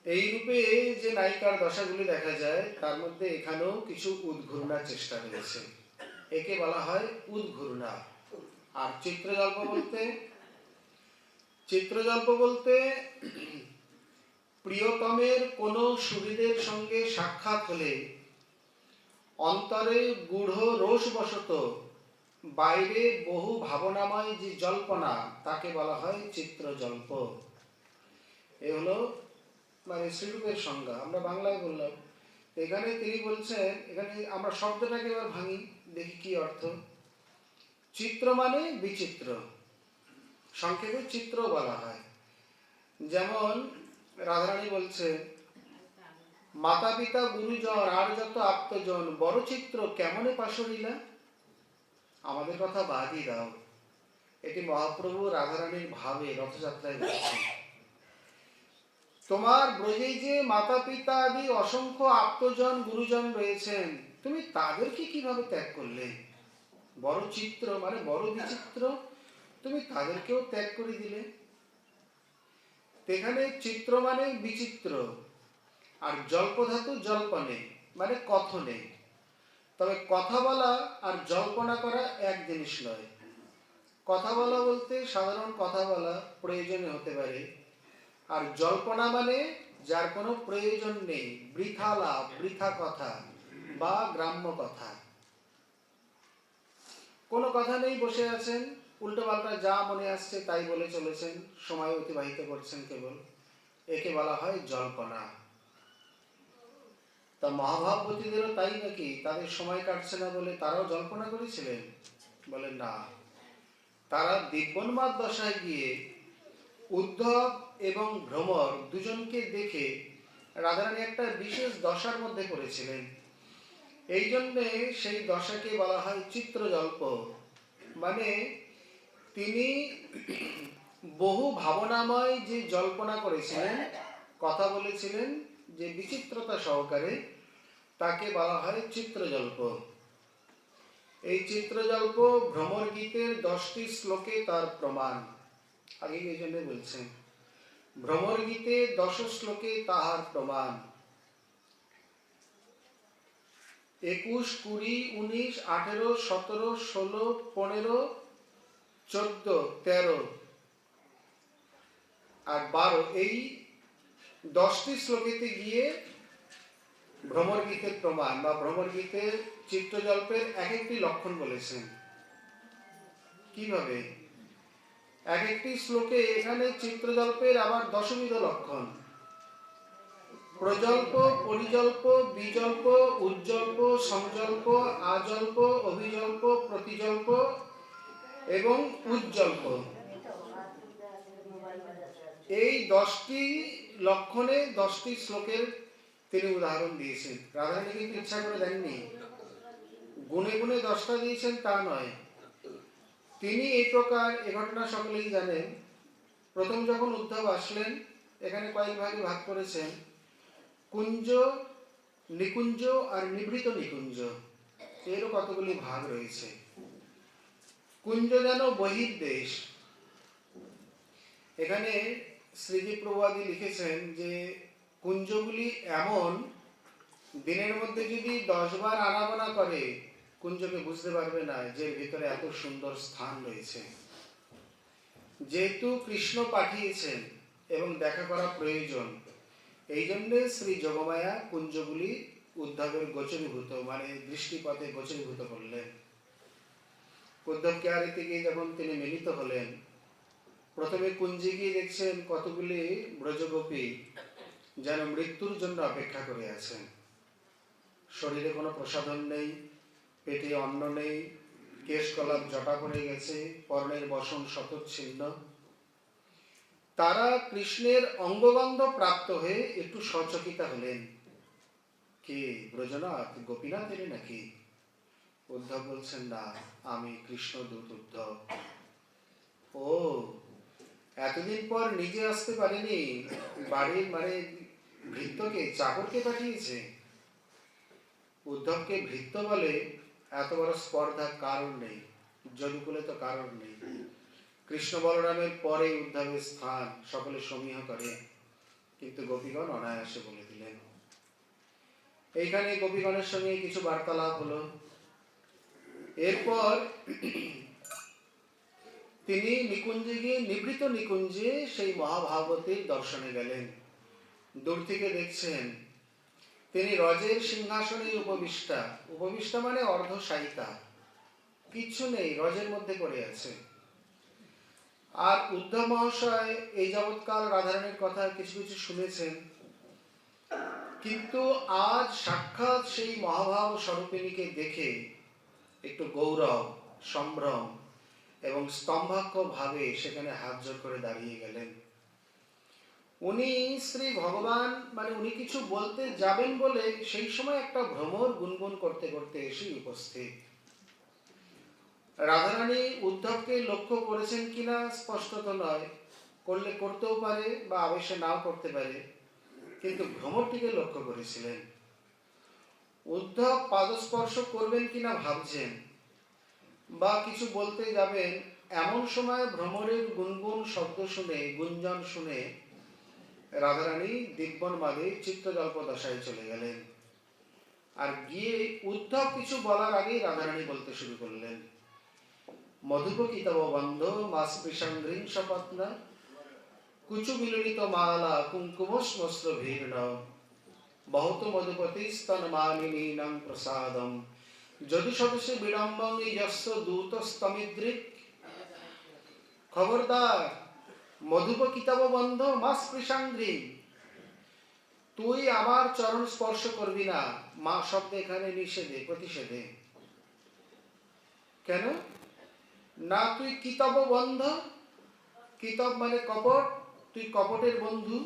[SPEAKER 1] এই রূপে যে নায়িকার দশাগুলি দেখা যায়, তার মধ্যে এখানেও কিছু উদ্ঘূর্ণার চেষ্টা হয়েছে। একে বলা হয় উদ্ঘূর্ণা। আর চিত্রজল্প বলতে প্রিয়তমের কোনো সুহৃদের সঙ্গে সাক্ষাৎ হলে অন্তরে গূঢ় রোষবশত বাইরে বহু ভাবনাময় যে জল্পনা, তাকে বলা হয় চিত্রজল্প। এ হলো মানে শ্রীরূপের সংজ্ঞা। আমরা বাংলায় বললাম, এখানে তিনি বলছেন, এখানে আমরা শব্দটাকে এবার ভাঙি, দেখি কি অর্থ। চিত্র মানে বিচিত্র, সংক্ষেপে চিত্র বলা হয়। যেমন রাধারানী বলছে, মাতা পিতা গুরুজন আর যত আত্মজন বড় চিত্র কেমনে পাশরিলা। আমাদের কথা বাদই দাও, এটি মহাপ্রভু রাধারানীর ভাবে রথযাত্রায় বলছেন। তোমার ব্রজে যে মাতা পিতা আদি অসংখ্য আত্মজন গুরুজন রয়েছেন, তুমি তাদেরকে কিভাবে ত্যাগ করলে? বড় চিত্র মানে বড় বিচিত্র, তুমি তাদেরকেও ত্যাগ করে দিলে। এখানে চিত্র মানে বিচিত্র, আর জল্প ধাতু জল্পনে মানে কথনে। তবে কথা বলা আর জল্পনা করা এক জিনিস নয়। কথা বলা বলতে সাধারণ কথা বলা প্রয়োজনে হতে পারে, আর জল্পনা মানে যার কোনো প্রয়োজন নেই, বৃথা লাভ, বৃথা কথা বা গ্রাম্য কথা। কোনো কথা নেই, বসে আছেন, উল্টো পাল্টা যা মনে আসছে তাই বলে চলেছেন, সময় অতিবাহিত করছেন কেবল, একে বলা হয় জল্পনা। তা মহাভাবতীদেরও তাই নাকি? তাদের সময় কাটছে না বলে তারাও জল্পনা করেছিলেন? বলেন না, তারা দিব্যন্মাদ দশায় গিয়ে উদ্ধব এবং ভ্রমর দুজনকে দেখে রাধারানী একটা বিশেষ দশার মধ্যে পড়েছিলেন। এই জন্যে সেই দশাকে বলা হয় চিত্রজল্প। মানে তিনি বহু ভাবনাময় যে জল্পনা করেছিলেন, কথা বলেছিলেন যে বিচিত্রতা সহকারে, তাকে বলা হয় চিত্রজল্প। এই চিত্রজল্প ভ্রমর গীতের 10টি শ্লোকে তার প্রমাণ। আগে এই জন্য বলছেন, ভ্রমর গীতে 10 শ্লোকে তাহার প্রমাণ। 21, 20, 19, 18, 17, 16, 15, 14, 13 আর 12, এই 10টি শ্লোকেতে গিয়ে ভ্রমর গীতের প্রমাণ বা ভ্রমর গীতের চিত্রজল্পের এক একটি লক্ষণ বলেছেন। কিভাবে? এক একটি শ্লোকে এখানে চিত্রজল্পের আবার 10বিধ লক্ষণ: প্রজল্প, পরিজল্প, বিজল্প, উজ্জল্প, সংজল্প, আজল্প, অভিজল্প, প্রতিজল্প এবং উজ্জল্প। এই 10টি লক্ষণে 10টি শ্লোকের তিনি উদাহরণ দিয়েছেন। রাধারানী কিন্তু ইচ্ছা করে দেননি, গুনে গুনে 10টা দিয়েছেন তা নয়। তিনি এই প্রকার, এ ঘটনা সকলেই জানেন। প্রথম যখন উদ্ধব আসলেন, এখানে কয়েক ভাগে ভাগ করেছেন, কুঞ্জ, নিকুঞ্জ আর নিভৃত নিকুঞ্জ। এরও কতগুলি ভাগ রয়েছে। কুঞ্জ যেন বহির্দেশ। এখানে শ্রীজি প্রভুপাদি লিখেছেন যে কুঞ্জগুলি এমন, দিনের মধ্যে যদি 10 বার আনাগোনা করে কুঞ্জকে বুঝতে পারবে না যে ভিতরে এত সুন্দর স্থান রয়েছে। যেহেতু কৃষ্ণ পাঠিয়েছেন এবং দেখা করা প্রয়োজন, এই জন্যে শ্রী যোগমায়া কুঞ্জগুলি উদ্ধবের গোচরীভূত, মানে দৃষ্টিপথে গোচরীভূত করলেন। উদ্ধব কেয়ারিতে গিয়ে যখন তিনি মিলিত হলেন, প্রথমে কুঞ্জে গিয়ে দেখছেন কতগুলি ব্রজগোপী যেন মৃত্যুর জন্য অপেক্ষা করে আছেন। শরীরে কোনো প্রসাধন নেই, পেটে অন্ন নেই, কেশ কলাপ জটা পড়ে গেছে, পরনের বসন শতচ্ছিন্ন। তারা কৃষ্ণের অঙ্গবন্ধ প্রাপ্ত হয়ে একটু সচকিতা হলেন। কে ব্রজনাথ, গোপীনাথ এলে নাকি? উদ্ধব বলছেন, না, আমি কৃষ্ণদূত উদ্ধব। ও, এতদিন পর নিজে আসতে পারেনি, বাড়ির মানে ভৃত্যকে, চাকরকে পাঠিয়েছে। উদ্ধবকে ভৃত্য বলে এত বড় স্পর্ধা কারণ নেই, যদুকুলে তো কারণ নেই। কৃষ্ণ বলরামের পরে উদ্ধবের স্থান সকলে সমীহ করে, কিন্তু গোপীগণ অনায়াসে বলে দিলেন। এইখানে গোপীগণের সঙ্গে কিছু বার্তালাপ হলো। এরপর তিনি নিকুঞ্জে গিয়ে নিভৃত নিকুঞ্জে সেই মহাভাগবতীর দর্শনে গেলেন। দূর থেকে দেখছেন তিনি রজের সিংহাসনে উপবিষ্টা। উপবিষ্টা মানে অর্ধশায়িতা, কিচ্ছু নেই, রজের মধ্যে পড়ে আছে। আর উদ্ধব মহাশয় এই যাবৎকাল রাধারানীর কথা কিছু কিছু শুনেছেন, কিন্তু আজ সাক্ষাৎ সেই মহাভাব স্বরূপিণীকে দেখে একটু গৌরব, সম্ভ্রম এবং স্তম্ভাক্ষ ভাবে সেখানে হাত জোড় করে দাঁড়িয়ে গেলেন। উনি শ্রী ভগবান, মানে উনি কিছু বলতে যাবেন বলে সেই সময় একটা ভ্রমর গুনগুন করতে করতে এসে উপস্থিত। রাধারানী উদ্ধবকে লক্ষ্য করেছেন কিনা স্পষ্টত নয়, করলে করতেও পারে বা আবেশে নাও করতে পারে, কিন্তু ভ্রমরটিকে লক্ষ্য করেছিলেন। উদ্ধব পাদস্পর্শ করবেন কিনা ভাবছেন বা কিছু বলতে যাবেন, এমন সময় ভ্রমরের গুনগুন শব্দ শুনে, গুঞ্জন শুনে রাধারানী দিব্যন্মাদে চিত্তজল্প দশায় চলে গেলেন। আর গিয়ে উদ্ধব কিছু বলার আগেই রাধারানী বলতে শুরু করলেন, মধুপকিতব বন্ধ মাস্পৃশাঙ্ঘ্রিং সপত্না কুচু বিললিত মালা কুঙ্কুমস্মস্র ভীর্ণ বহুত মধুপতি স্তন মালিনীনাং প্রসাদম যদি সদস্য বিড়ম্বং যস্য দূত স্তমিদ্রিক। খবরদার, মধুপকিতব বন্ধ মাস্পৃশাঙ্ঘ্রিং, তুই আমার চরণ স্পর্শ করবি না। মা শব্দ এখানে নিষেধে, প্রতিষেধে। কেন না? তুই কিতব বন্ধ, কিতব মানে কপট, তুই কপটের বন্ধু।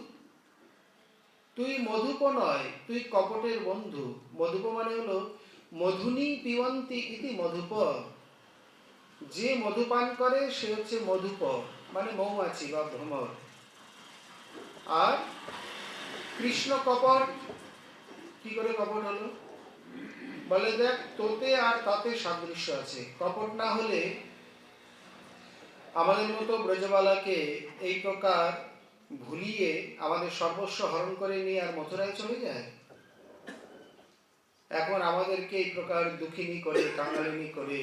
[SPEAKER 1] তুই মধুপ নয়, তুই কপটের বন্ধু। মধুপ মানে হলো মধুনি পিবন্তি ইতি মধুপ, যে মধুপান করে সে হচ্ছে মধুপ, মানে মৌমাছি বা ভ্রমর। আর কৃষ্ণ কপট, কি করে কপট হলো? বলে দেখ, তোতে আর তাতে সাদৃশ্য আছে। কপট না হলে আমাদের মতো ব্রজবালাকে এই প্রকার ভুলিয়ে আমাদের সর্বস্ব হরণ করে নিয়ে আর মথুরায় চলে যায়। এখন আমাদেরকে এই প্রকার দুঃখিনী করে, কাঙালিনী করে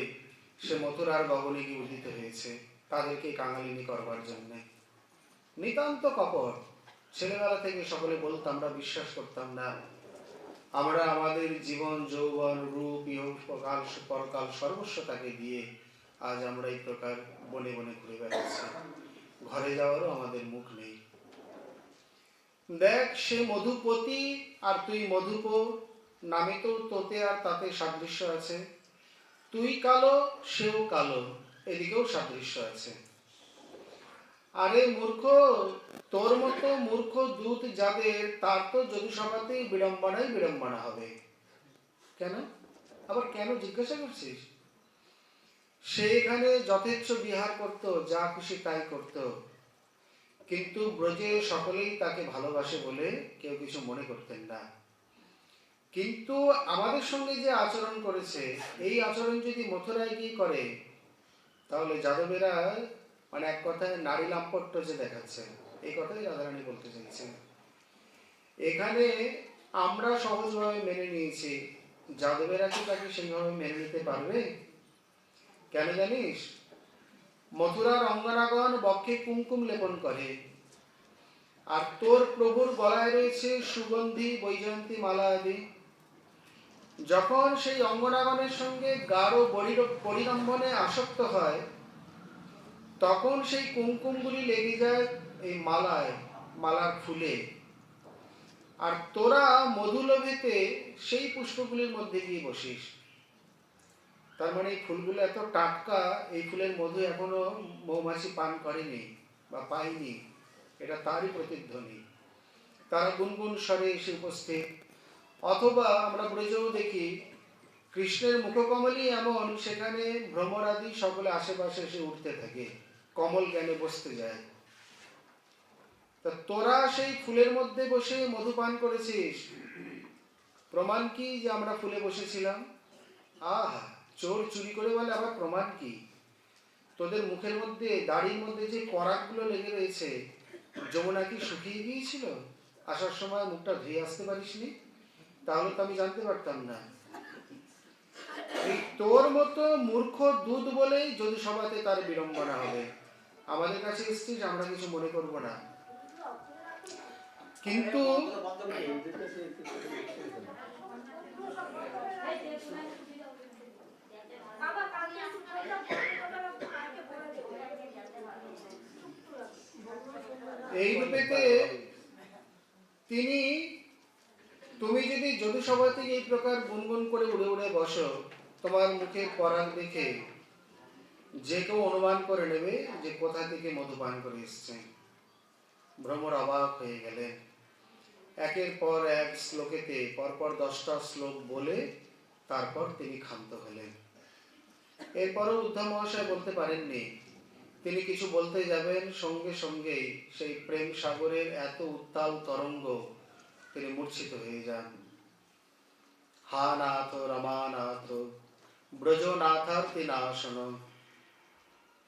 [SPEAKER 1] সে মথুরার গগনে গিয়ে উদিত হয়েছে, তাদেরকে কাঙালিনী করবার জন্য। নিতান্ত কপট। ছেলেবেলা থেকে সকলে বলতাম, আমরা বিশ্বাস করতাম না। আমরা আমাদের জীবন, যৌবন, রূপ, ইহকাল পরকাল সর্বস্ব তাকে দিয়ে আজ আমরা এই প্রকার বনে বনে ঘুরে বেড়াচ্ছি। ঘরে যাওয়ারও আমাদের মুখ নেই। দেখ, সে মধুপতি আর তুই মধুপ, নামে তো তোতে আর তাতে সাদৃশ্য আছে। তুই কালো, সেও কালো, এদিকেও সাদৃশ্য আছে। আরে মূর্খ, তোর মতো মূর্খ দূত যাদের, তার তো যদুসভাতেই বিড়ম্বনাই বিড়ম্বনা হবে। কেন? আবার কেন জিজ্ঞাসা করছিস? সে এখানে যথেচ্ছ বিহার করত, যা খুশি তাই করত, কিন্তু ব্রজে সকলেই তাকে ভালোবাসে বলে কেউ কিছু মনে করতেন না। কিন্তু আমাদের সঙ্গে যে আচরণ করেছে, এই আচরণ যদি মথুরায় গিয়ে করে, তাহলে যাদবেরা মানে এক কথায় নারী লাম্পট্য যে দেখাচ্ছে, এই কথাই রাধারানী বলতে চাইছেন। এখানে আমরা সহজভাবে মেনে নিয়েছি, যাদবেরা কি তাকে সেইভাবে মেনে নিতে পারবে? কেন জানিস? মথুরার অঙ্গনাগণ বক্ষে কুমকুম লেপন করে, আর তোর প্রভুর গলায় রয়েছে সুগন্ধি বৈজয়ন্তী মালা আদি। যখন সেই অঙ্গনাগণের সঙ্গে গাঢ় পরিরম্ভনে আসক্ত হয়, তখন সেই কুমকুমগুলি লেগে যায় এই মালার ফুলে। আর তোরা মধুলোভেতে সেই পুষ্পগুলির মধ্যে গিয়ে বসিস। তার মানে এই ফুলগুলো এত টাটকা, এই ফুলের মধু এখনো মৌমাছি পান করেনি বা পায়নি, এটা তারই প্রতিধ্বনি। তারা গুনগুন স্বরে এসে উপস্থিত। অথবা আমরা ব্রজেও দেখি, কৃষ্ণের মুখকমলই এমন, সেখানে ভ্রমরাদি সকলে আশেপাশে এসে উঠতে থাকে, কমল জ্ঞানে বসতে যায়। তা তোরা সেই ফুলের মধ্যে বসে মধুপান করেছিস, প্রমাণ কি যে আমরা ফুলে বসেছিলাম? আহা, চোর চুরি করে বলে আবার প্রমাণ কি? তোদের মুখের মধ্যে, দাড়ির মধ্যে যে করাকগুলো লেগে রয়েছে, যমুনা কি শুকিয়ে গিয়েছিল? আসার সময় মুখটা ধুয়ে আসতে পারিসনি? তাহলে তো আমি জানতে পারতাম না। এই তোর মতো মূর্খ দুধ বলেই যদি সভাতে তার বিড়ম্বনা হবে। আমাদের কাছে এসছিস, আমরা কিছু মনে করব না। কিন্তু এই রূপেতে তুমি যদি যদু সভা থেকে এই প্রকার গুনগুন করে উড়ে উড়ে বসো, তোমার মুখে পরাগ দেখে যে কেউ অনুমান করে নেবে যে কোথা থেকে মধুপান করে এসছে। ভ্রমর অবাক হয়ে গেলেন। একের পর এক শ্লোকেতে পরপর 10টা শ্লোক বলে তারপর তিনি ক্ষান্ত হলেন। এরপরও উদ্ধব মহাশয় বলতে পারেননি। তিনি কিছু বলতে যাবেন, সঙ্গে সঙ্গেই সেই প্রেম সাগরের এত উত্তাল তরঙ্গ, তিনি মূর্ছিত হয়ে যান। হা নাথ রমানাথ ব্রজনাথার্থী নাশন,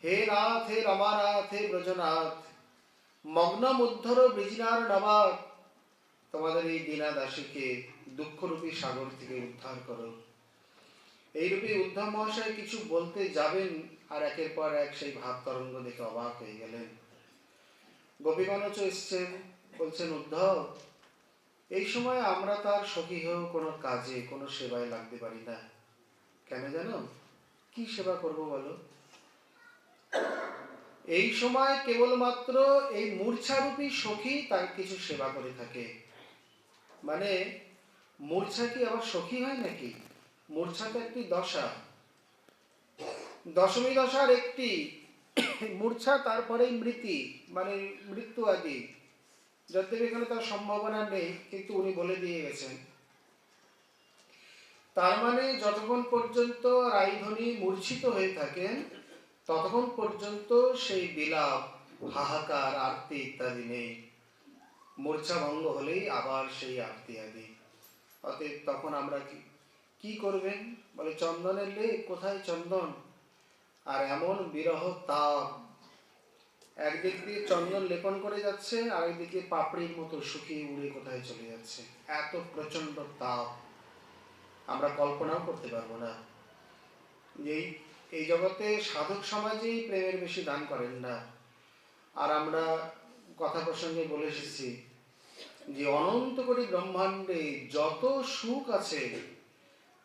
[SPEAKER 1] হে নাথ হে রমানাথ হে ব্রজনাথ, মগ্নম উদ্ধর বৃজিনার নবাত, তোমাদের এই দীনা দাসীকে দুঃখরূপী সাগর থেকে উদ্ধার করো। এইরূপে উদ্ধব মহাশয় কিছু বলতে যাবেন, আর একের পর এক সেই ভাব তরঙ্গ দেখে অবাক হয়ে গেলেন। গোপীগণচ এসছেন, বলছেন উদ্ধব, এই সময় আমরা তার সখী হয়েও কোনো কাজে, কোনো সেবায় লাগতে পারি না। কেন জানো? কি সেবা করব বলো? এই সময় কেবলমাত্র এই মূর্ছারূপী সখী তার কিছু সেবা করে থাকে। মানে মূর্ছা কি আবার সখী হয় নাকি? মূর্ছা তো একটি দশা, দশমী দশার একটি মূর্ছা, তারপরেই মৃতি মানে মৃত্যু আদি। যদ্যপি এখানে তার সম্ভাবনা নেই, কিন্তু উনি বলে দিয়ে গেছেন। তার মানে যতক্ষণ পর্যন্ত রাইধনী মূর্ছিত হয়ে থাকেন, ততক্ষণ পর্যন্ত সেই বিলাপ, হাহাকার, আরতি ইত্যাদি নেই। মূর্ছা ভঙ্গ হলেই আবার সেই আরতি আদি। অতএব তখন আমরা কি করবেন? বলে চন্দনের লেপ, কোথায় চন্দন? আর এমন বিরহ তাপ, একদিক দিয়ে চন্দন লেপন করে যাচ্ছে, আরেকদিকে পাপড়ির মতো শুকিয়ে উড়ে কোথায় চলে যাচ্ছে। এত প্রচন্ড তাপ আমরা কল্পনাও করতে পারবো না। এই জগতে সাধক সমাজেই প্রেমের বেশি দান করেন না। আর আমরা কথা প্রসঙ্গে বলে এসেছি যে অনন্ত কোটি ব্রহ্মাণ্ডে যত সুখ আছে,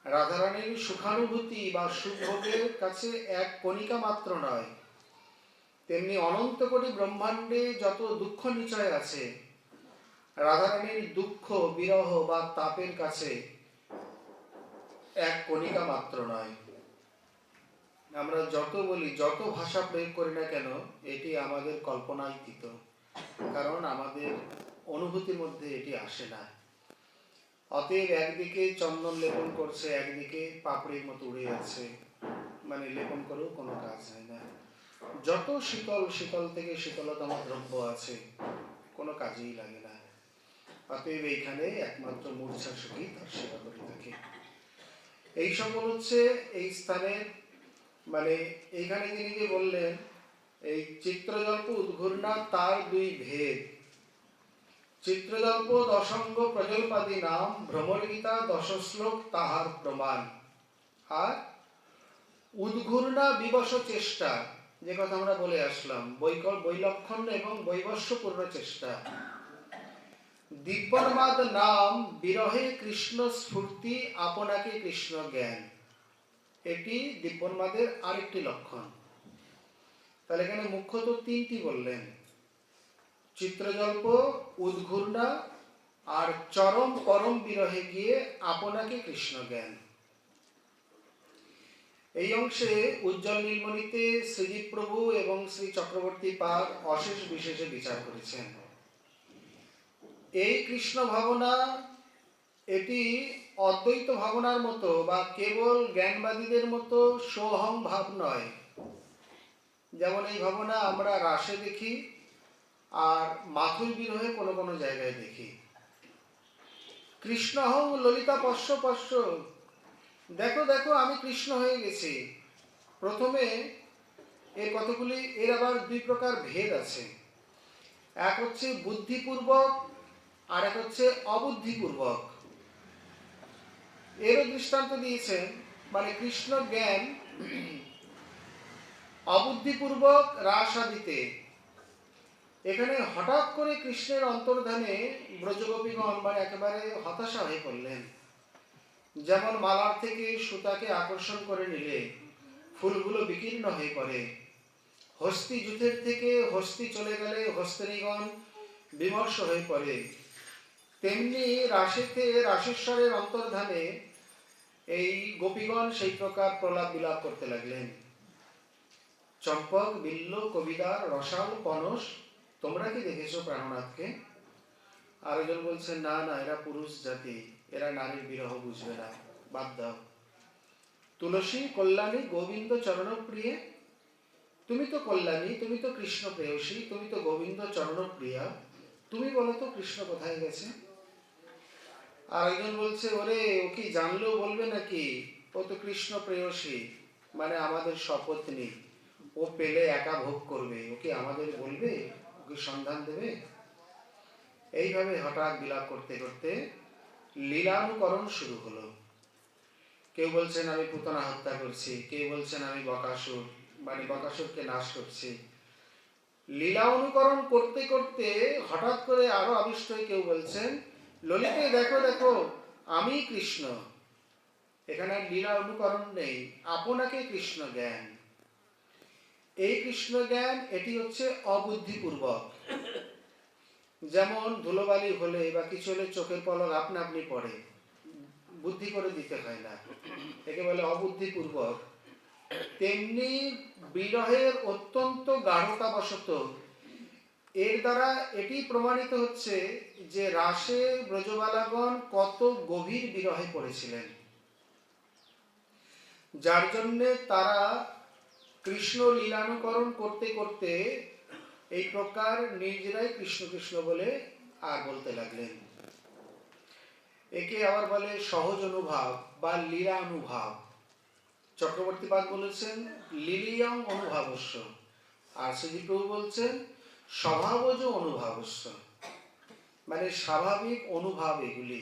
[SPEAKER 1] রাধারানীর সুখানুভূতি বা সুখভোগের কাছে এক কণিকা মাত্র নয়। তেমনি অনন্ত কোটি ব্রহ্মাণ্ডে যত দুঃখ নিচয় আছে, রাধারানীর দুঃখ, বিরহ বা তাপের কাছে এক কণিকা মাত্র নয়। আমরা যত বলি, যত ভাষা প্রয়োগ করি না কেন, এটি আমাদের কল্পনাতীত, কারণ আমাদের অনুভূতির মধ্যে এটি আসে না। অতএব একদিকে চন্দন লেপন করছে, একদিকে পাপড়ির মতো উড়ে যাচ্ছে, মানে লেপন করেও কোনো কাজ হয় না। যত শীতল থেকে শীতলতম দ্রব্য আছে, কোনো কাজেই লাগে না। অতএব এইখানে একমাত্র মূর্ছা সহিত তার সেবা করে থাকে। এই সকল হচ্ছে এই স্থানে, মানে এইখানে তিনি যে বললেন এই চিত্রজল্প উদ্ঘূর্ণা তার দুই ভেদ। চিত্রজল্প দশঙ্গ প্রজল্পাদি নাম, ভ্রমর গীতা দশ শ্লোক তাহার প্রমাণ। আর উদ্ঘূর্ণা বিবশ চেষ্টা, যে কথা আমরা বলে আসলাম, বৈলক্ষণ্য এবং বৈবস্যপূর্ণ চেষ্টা। দিব্যন্মাদ নাম, বিরহে কৃষ্ণ স্ফূর্তি, আপনাকে কৃষ্ণ জ্ঞান। এটি দিব্যন্মাদের আরেকটি লক্ষণ। তাহলে এখানে মুখ্যত তিনটি বললেন, চিত্রজল্প, উদ্ঘূর্ণা আর চরম পরম বিরহে গিয়ে আপনাকে কৃষ্ণ জ্ঞান। এই অংশে উজ্জ্বল নীলমণিতে শ্রীজীব প্রভু এবং শ্রী চক্রবর্তী পাদ অশেষ বিশেষে বিচার করেছেন। এই কৃষ্ণ ভাবনা এটি অদ্বৈত ভাবনার মতো বা কেবল জ্ঞানবাদীদের মতো সোহং ভাব নয়। যেমন এই ভাবনা আমরা রাসে দেখি আর মাথুর বিরহে কোনো কোনো জায়গায় দেখি। কৃষ্ণ হও ললিতা পশ্য পশ্য, দেখো দেখো আমি কৃষ্ণ হয়ে গেছি। প্রথমে এর কতগুলি, এর আবার দুই প্রকার ভেদ আছে। এক হচ্ছে বুদ্ধিপূর্বক আর এক হচ্ছে অবুদ্ধিপূর্বক। এরও দৃষ্টান্ত দিয়েছেন, মানে কৃষ্ণ জ্ঞান অবুদ্ধিপূর্বক রাস আদিতে। এখানে হঠাৎ করে কৃষ্ণের অন্তর্ধানে ব্রজগোপীগণ মানে একেবারে হতাশা হয়ে পড়লেন। যেমন মালার থেকে সুতাকে আকর্ষণ করে নিলে ফুলগুলো বিকীর্ণ হয়ে পড়ে, হস্তি যুথের থেকে হস্তি চলে গেলে হস্তিনীগণ বিমর্ষ হয়ে পড়ে, তেমনি রাসেতে রাসেশ্বরের অন্তর্ধানে এই গোপীগণ সেই প্রকার প্রলাপ বিলাপ করতে লাগলেন। চম্পক, বিল্ল, কবিদার, রসাল, পনস, তোমরা কি দেখেছো প্রাণনাথকে? আরেকজন বলছেন না না, এরা পুরুষ জাতি, এরা নারীর বিরহ বুঝবে না, বাদ দাও। তুলসী, কল্যাণী, গোবিন্দ চরণপ্রিয়ে, তুমি তো কল্যাণী, তুমি তো কৃষ্ণ প্রেয়সী, তুমি তো গোবিন্দ চরণপ্রিয়া, তুমি বলো তো কৃষ্ণ কোথায় গেছে? আর একজন বলছে ওরে ও কি জানলেও বলবে নাকি, ও তো কৃষ্ণ প্রেয়সী, মানে আমাদের শপথনী, ও পেলে একা ভোগ করবে, ও কি আমাদের বলবে, ওকে সন্ধান দেবে? এইভাবে হঠাৎ বিলাপ করতে করতে লীলানুকরণ শুরু হলো। কেউ বলছেন আমি পুতনা হত্যা করছি, কেউ বলছেন আমি বকাসুর, মানে বকাসুরকে নাশ করছি। লীলা অনুকরণ করতে করতে হঠাৎ করে আরো আবিষ্ট হয়ে কেউ বলছেন ললিতে দেখো দেখো আমি কৃষ্ণ। এখানে লীলা অনুকরণ নেই, আপনাকে কৃষ্ণ জ্ঞান। এই কৃষ্ণ জ্ঞান এটি হচ্ছে অবুদ্ধিপূর্বক। যেমন ধুলোবালি হলে বা কিছু হলে চোখের পলক আপনা আপনি পড়ে, বুদ্ধি করে দিতে হয় না, একে বলে অবুদ্ধিপূর্বক। তেমনি বিরহের অত্যন্ত গাঢ়তাবশত এর দ্বারা এটি প্রমাণিত হচ্ছে যে রাসে ব্রজবালাগণ কত গভীর বিরহে পড়েছিলেন, যার জন্যে তারা কৃষ্ণ লীলানুকরণ করতে করতে এই প্রকার নিজেরাই কৃষ্ণ কৃষ্ণ বলে আর বলতে লাগলেন। একে আবার বলে সহজ অনুভব বা লীলা অনুভব। চক্রবর্তী পাদ বলেছেন লীলিয়ং অনুভাবস্য, আর শ্রীজীব প্রভু বলছেন স্বভাবজ অনুভাবস্য, মানে স্বাভাবিক অনুভব এগুলি।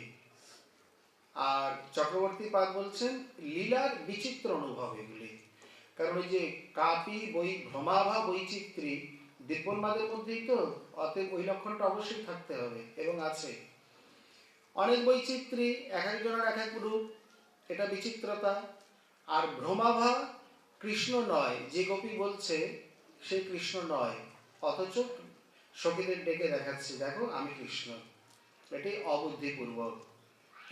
[SPEAKER 1] আর চক্রবর্তী পাদ বলছেন লীলার বিচিত্র অনুভব এগুলি। কারণ ওই যে কাপি বই ভ্রমাভা বৈচিত্র্যী দিব্যন্মাদের মধ্যেই তো, অতএব ওই লক্ষণটা অবশ্যই থাকতে হবে এবং আছে। অনেক বৈচিত্র্যী, এক একজনের এক এক রূপ, এটা বিচিত্রতা। আর ভ্রমাভা কৃষ্ণ নয়, যে গোপী বলছে সে কৃষ্ণ নয়, অথচ সখীদের ডেকে দেখাচ্ছে দেখো আমি কৃষ্ণ। এটি অবুদ্ধিপূর্বক,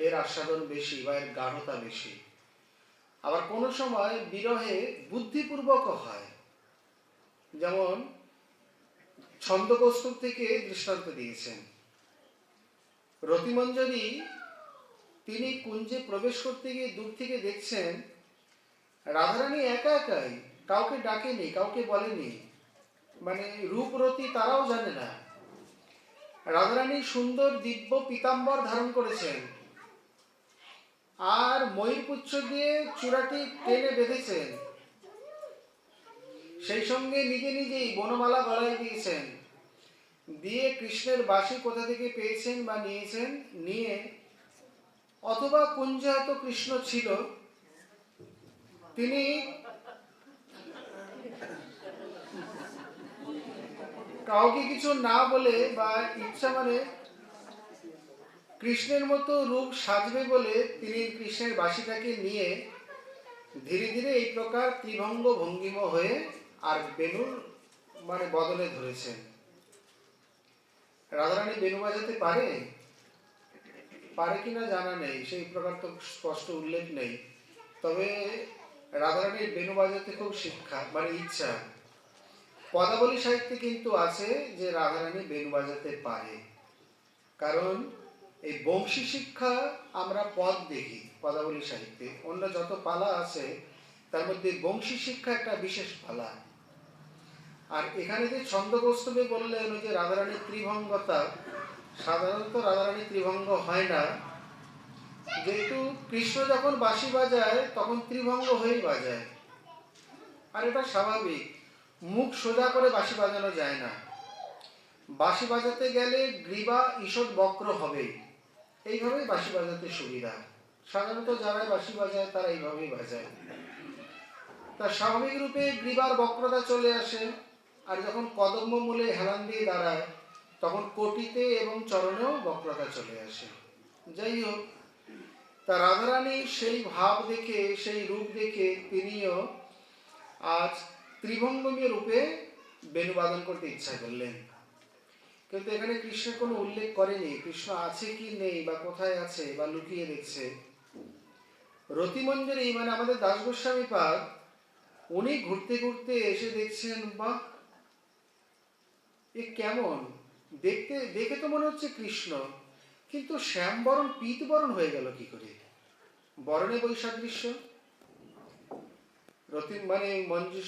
[SPEAKER 1] এর আস্বাদন বেশি বা এর গাঢ়তা বেশি। আবার কোনো সময় বিরহে বুদ্ধিপূর্বক হয়, যেমন ছন্দকৌস্তব থেকে দৃষ্টান্ত দিয়েছেন। রতিমঞ্জরি তিনি কুঞ্জে প্রবেশ করতে গিয়ে দূর থেকে দেখছেন রাধারানী একা একাই, কাউকে ডাকেনি, কাউকে বলেনি, মানে রূপরতি তারাও জানে না। রাধারানী সুন্দর দিব্য পীতাম্বর ধারণ করেছেন, আর ময়ূরপুচ্ছ দিয়ে চূড়াটি টেনে বেঁধেছেন, সেই সঙ্গে নিজে নিজেই বনমালা গলায় দিয়েছেন, দিয়ে কৃষ্ণের বাঁশি কোথা থেকে পেয়েছেন বা নিয়েছেন, নিয়ে অথবা কুঞ্জে হয়তো কৃষ্ণ ছিল, তিনি কাউকে কিছু না বলে বা ইচ্ছা মানে কৃষ্ণের মতো রূপ সাজবে বলে তিনি কৃষ্ণের বাঁশিটাকে নিয়ে ধীরে ধীরে এই প্রকার ত্রিভঙ্গ ভঙ্গিম হয়ে আর বেণুর মানে বদলে ধরেছেন। রাধারানী বেণু বাজাতে পারে, পারে কিনা জানা নেই, সেই প্রকার তো স্পষ্ট উল্লেখ নেই। তবে রাধারানীর বেণু বাজাতে খুব শিক্ষা মানে ইচ্ছা। পদাবলী সাহিত্যে কিন্তু আছে যে রাধারানী বেণু বাজাতে পারে, কারণ এই বংশী শিক্ষা আমরা পদ দেখি পদাবলী সাহিত্যে। অন্য যত পালা আছে তার মধ্যে বংশী শিক্ষা একটা বিশেষ পালা। আর এখানে যে ছন্দকৌস্তবে বললেন ওই যে রাধারানীর ত্রিভঙ্গতা, সাধারণত রাধারানীর ত্রিভঙ্গ হয় না, যেহেতু কৃষ্ণ যখন বাঁশি বাজায় তখন ত্রিভঙ্গ হয়েই বাজায়, আর এটা স্বাভাবিক। মুখ সোজা করে বাঁশি বাজানো যায় না, বাঁশি বাজাতে গেলে গ্রীবা ঈষৎ বক্র হবেই, এইভাবেই বাঁশি বাজাতে সুবিধা। সাধারণত যারা বাঁশি বাজায় তারা এইভাবেই বাজায়, তার স্বাভাবিক রূপে গ্রীবার বক্রতা চলে আসে। আর যখন কদম্ব মূলে হেলান দিয়ে দাঁড়ায় তখন কোটিতে এবং চরণেও বক্রতা চলে আসে। যাই হোক, তা রাধারানী সেই ভাব দেখে, সেই রূপ দেখে তিনিও আজ ত্রিভঙ্গমী রূপে বেণুবাদন করতে ইচ্ছা করলেন। কিন্তু এখানে কৃষ্ণের কোনো উল্লেখ করেনি, কৃষ্ণ আছে কি নেই বা কোথায় আছে বা লুকিয়ে দেখছে। রতিমঞ্জরি মানে আমাদের দাস গোস্বামী পাদ, উনি ঘুরতে ঘুরতে এসে দেখছেন, বাহ এ কেমন দেখতে, দেখে তো মনে হচ্ছে কৃষ্ণ, কিন্তু শ্যামবরণ পীতবরণ হয়ে গেল কি করে? বরণে বৈসাদৃশ্য। রতি মানে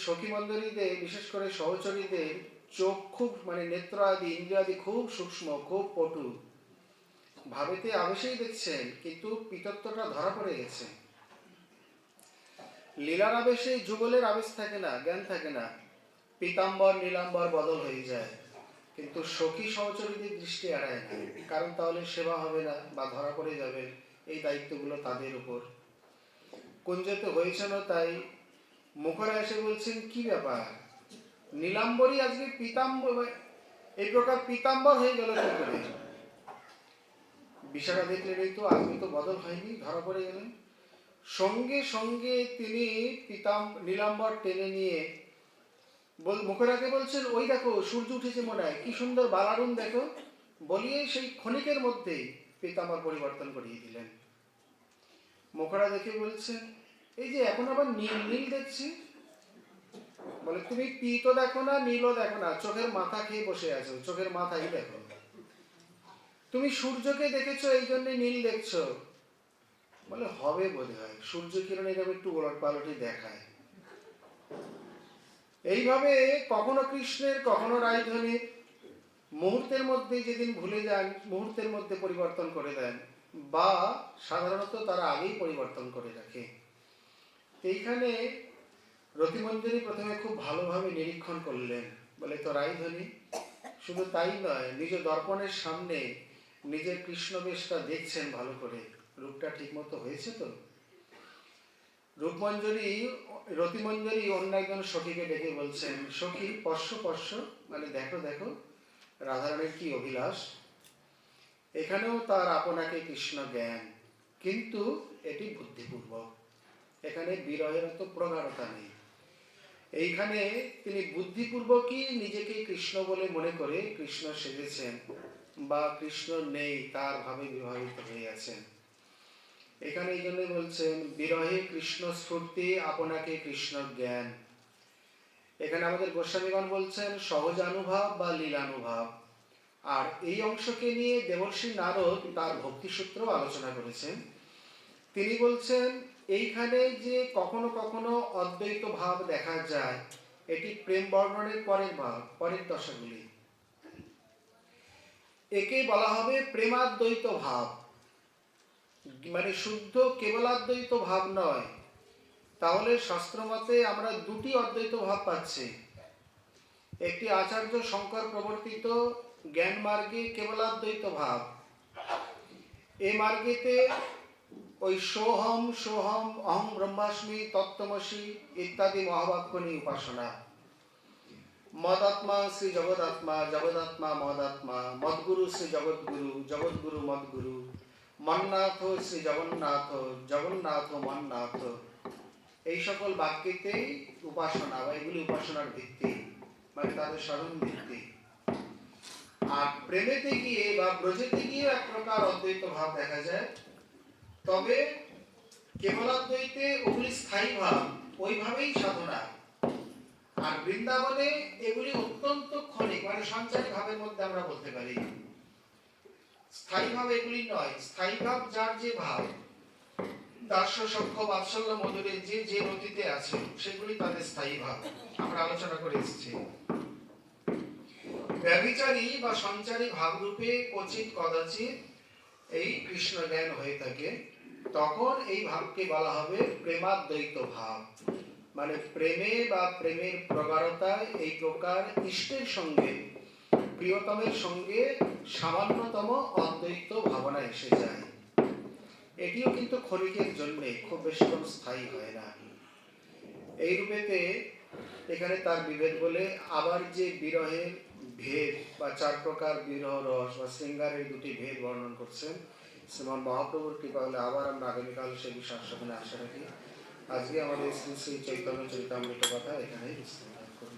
[SPEAKER 1] সখী মঞ্জরীদের, বিশেষ করে সহচরীদের চোখ খুব মানে নেত্র আদি ইন্দ্রিয় আদি খুব সূক্ষ্ম, খুব পটু, ভাবেতে আবেশেই দেখছেন, কিন্তু পিতত্বটা ধরা পড়ে গেছে। লীলার আবেশে যুগলের আবেশ থাকে না, জ্ঞান থাকে না, পীতাম্বর নীলাম্বর বদল হয়ে যায়, কিন্তু সখী সহচরীদের দৃষ্টি এড়ায় না, কারণ তাহলে সেবা হবে না বা ধরা পড়ে যাবে, এই দায়িত্বগুলো তাদের উপর। কুঞ্জতে হয়েছেন তাই মুখরা এসে বলছেন, কি ব্যাপার নীলাম্বরী আজকে পীতাম্বর, এই প্রকার পীতাম্বর হয়ে গেল কি করে? বিশাখা দেখলেন এই তো আজকে তো বদল হয়নি, ধরা পড়ে গেলেন। সঙ্গে সঙ্গে তিনি নীলাম্বর টেনে নিয়ে মুখরাকে বলছেন, ওই দেখো সূর্য উঠেছে মনে হয়, কি সুন্দর বালারুণ দেখো, বলিয়ে সেই ক্ষণিকের মধ্যেই পীতাম্বর পরিবর্তন করিয়ে দিলেন। মুখরা দেখে বলছেন, এই যে এখন আবার নীল নীল দেখছি। বলে, তুমি পীত দেখো না, নীলও দেখো না, চোখের মাথা খেয়ে বসে আছো, চোখের মাথাই দেখো। তুমি সূর্যকে দেখেছো এই জন্য নীল দেখছো। বলে, হবে বোধ হয়, সূর্য কিরণ এরকম একটু ওলট পালটই দেখায়। এইভাবে কখনো কৃষ্ণের কখনো রায়ধনীর, মুহূর্তের মধ্যে যেদিন ভুলে যান মুহূর্তের মধ্যে পরিবর্তন করে দেন, বা সাধারণত তারা আগেই পরিবর্তন করে রাখে। এইখানে রতিমঞ্জরি প্রথমে খুব ভালোভাবে নিরীক্ষণ করলেন, বলে তো রায়ধনী। শুধু তাই নয়, নিজ দর্পণের সামনে নিজের কৃষ্ণ বেশটা দেখছেন ভালো করে, রূপটা ঠিক মতো হয়েছে তো। রতিমঞ্জরি অন্য একজন সখীকে ডেকে বলছেন, সখী পশ্য পশ্য, মানে দেখো দেখো রাধারানীর কি অভিলাষ। এখানেও তার আপনাকে কৃষ্ণ জ্ঞান, কিন্তু এটি বুদ্ধিপূর্বক, এখানে বিরহের তো প্রগাঢ়তা নেই। এইখানে তিনি বুদ্ধিপূর্বকই নিজেকে কৃষ্ণ বলে মনে করে কৃষ্ণ সেজেছেন, বা কৃষ্ণ নেই তার ভাবে বিভাবিত হয়ে আছেন। এখানে এই জন্য বলছেন, বিরহে কৃষ্ণ স্ফূর্তি, আপনাকে কৃষ্ণ জ্ঞান। এখানে আমাদের গোস্বামীগণ বলছেন সহজানুভাব বা লীলানুভাব। আর এই অংশকে নিয়ে দেবর্ষি নারদ তার ভক্তিসূত্র আলোচনা করেছেন। তিনি বলছেন, এইখানে যে কখনো কখনো অদ্বৈত ভাব দেখা যায়, এটি প্রেম বর্ণনের পরের ভাব, পরের দশাগুলি। একে বলা হবে প্রেমাদ্বৈত ভাব, মানে শুদ্ধ কেবলাদ্বৈত ভাব নয়। তাহলে শাস্ত্রমতে আমরা দুটি অদ্বৈত ভাব পাচ্ছি। একটি আচার্য শঙ্কর প্রবর্তিত জ্ঞান মার্গে কেবলাদ্বৈত ভাব, এ মার্গেতে ওই সোহম সোহম অহং ব্রহ্মাস্মি তত্ত্বমসি ইত্যাদি মহাবাক্য নিয়ে উপাসনা। মদাত্মা শ্রী জগদাত্মা, জগদাত্মা মদাত্মা, মদ্গুরু শ্রী জগৎগুরু, জগৎগুরু মদ্গুরু, মন্নাথ শ্রী জগন্নাথ, জগন্নাথ মন্নাথ। এই সকল বাক্যেতেই উপাসনা বা এগুলি উপাসনার ভিত্তি, মানে তাদের সাধন ভিত্তি। আর প্রেমেতে গিয়ে বা ব্রজেতে গিয়ে এক প্রকার অদ্বৈত ভাব দেখা যায়। তবে কেবলাদ্বৈতে ওগুলি স্থায়ী ভাব, ওইভাবেই সাধনা। আর বৃন্দাবনে এগুলি অত্যন্ত ক্ষণিক, মানে সঞ্চারী ভাবের মধ্যে আমরা বলতে পারি। স্থায়ী ভাব এগুলি নয়। স্থায়ী ভাব যার যে ভাব, দাস্য সখ্য বাৎসল্য মধুরে যে যে নদীতে আছে, সেগুলি তাদের স্থায়ী ভাব, আমরা আলোচনা করে এসেছি। ব্যভিচারী বা সঞ্চারী ভাবরূপে ক্বচিৎ কদাচিৎ এই কৃষ্ণ জ্ঞান হয়ে থাকে, তখন এই ভাবকে বলা হবে প্রেমাদ্বৈত ভাব। মানে প্রেমে বা প্রেমের প্রগাঢ়তায় এই প্রকার ইষ্টের সঙ্গে, প্রিয়তমের সঙ্গে সামান্যতম অদ্বৈত ভাবনা এসে যায়। এটিও কিন্তু ক্ষণিকের জন্য, খুব বেশিক্ষণ স্থায়ী হয় না। এই রূপেতে এখানে তার বিভেদ বলে আবার যে বিরহের ভেদ বা চার প্রকার বিরহ রস বা শৃঙ্গারের দুটি ভেদ বর্ণন করছেন শ্রীমান মহাপ্রভুর কৃপা হলে আবার আমরা আগামীকাল সে বিষয় আস্বাদনে আশা রাখি। আজকে আমাদের শ্রী শ্রী চৈতন্য চরিতামৃত কথা এখানেই বিশ্রাম করি।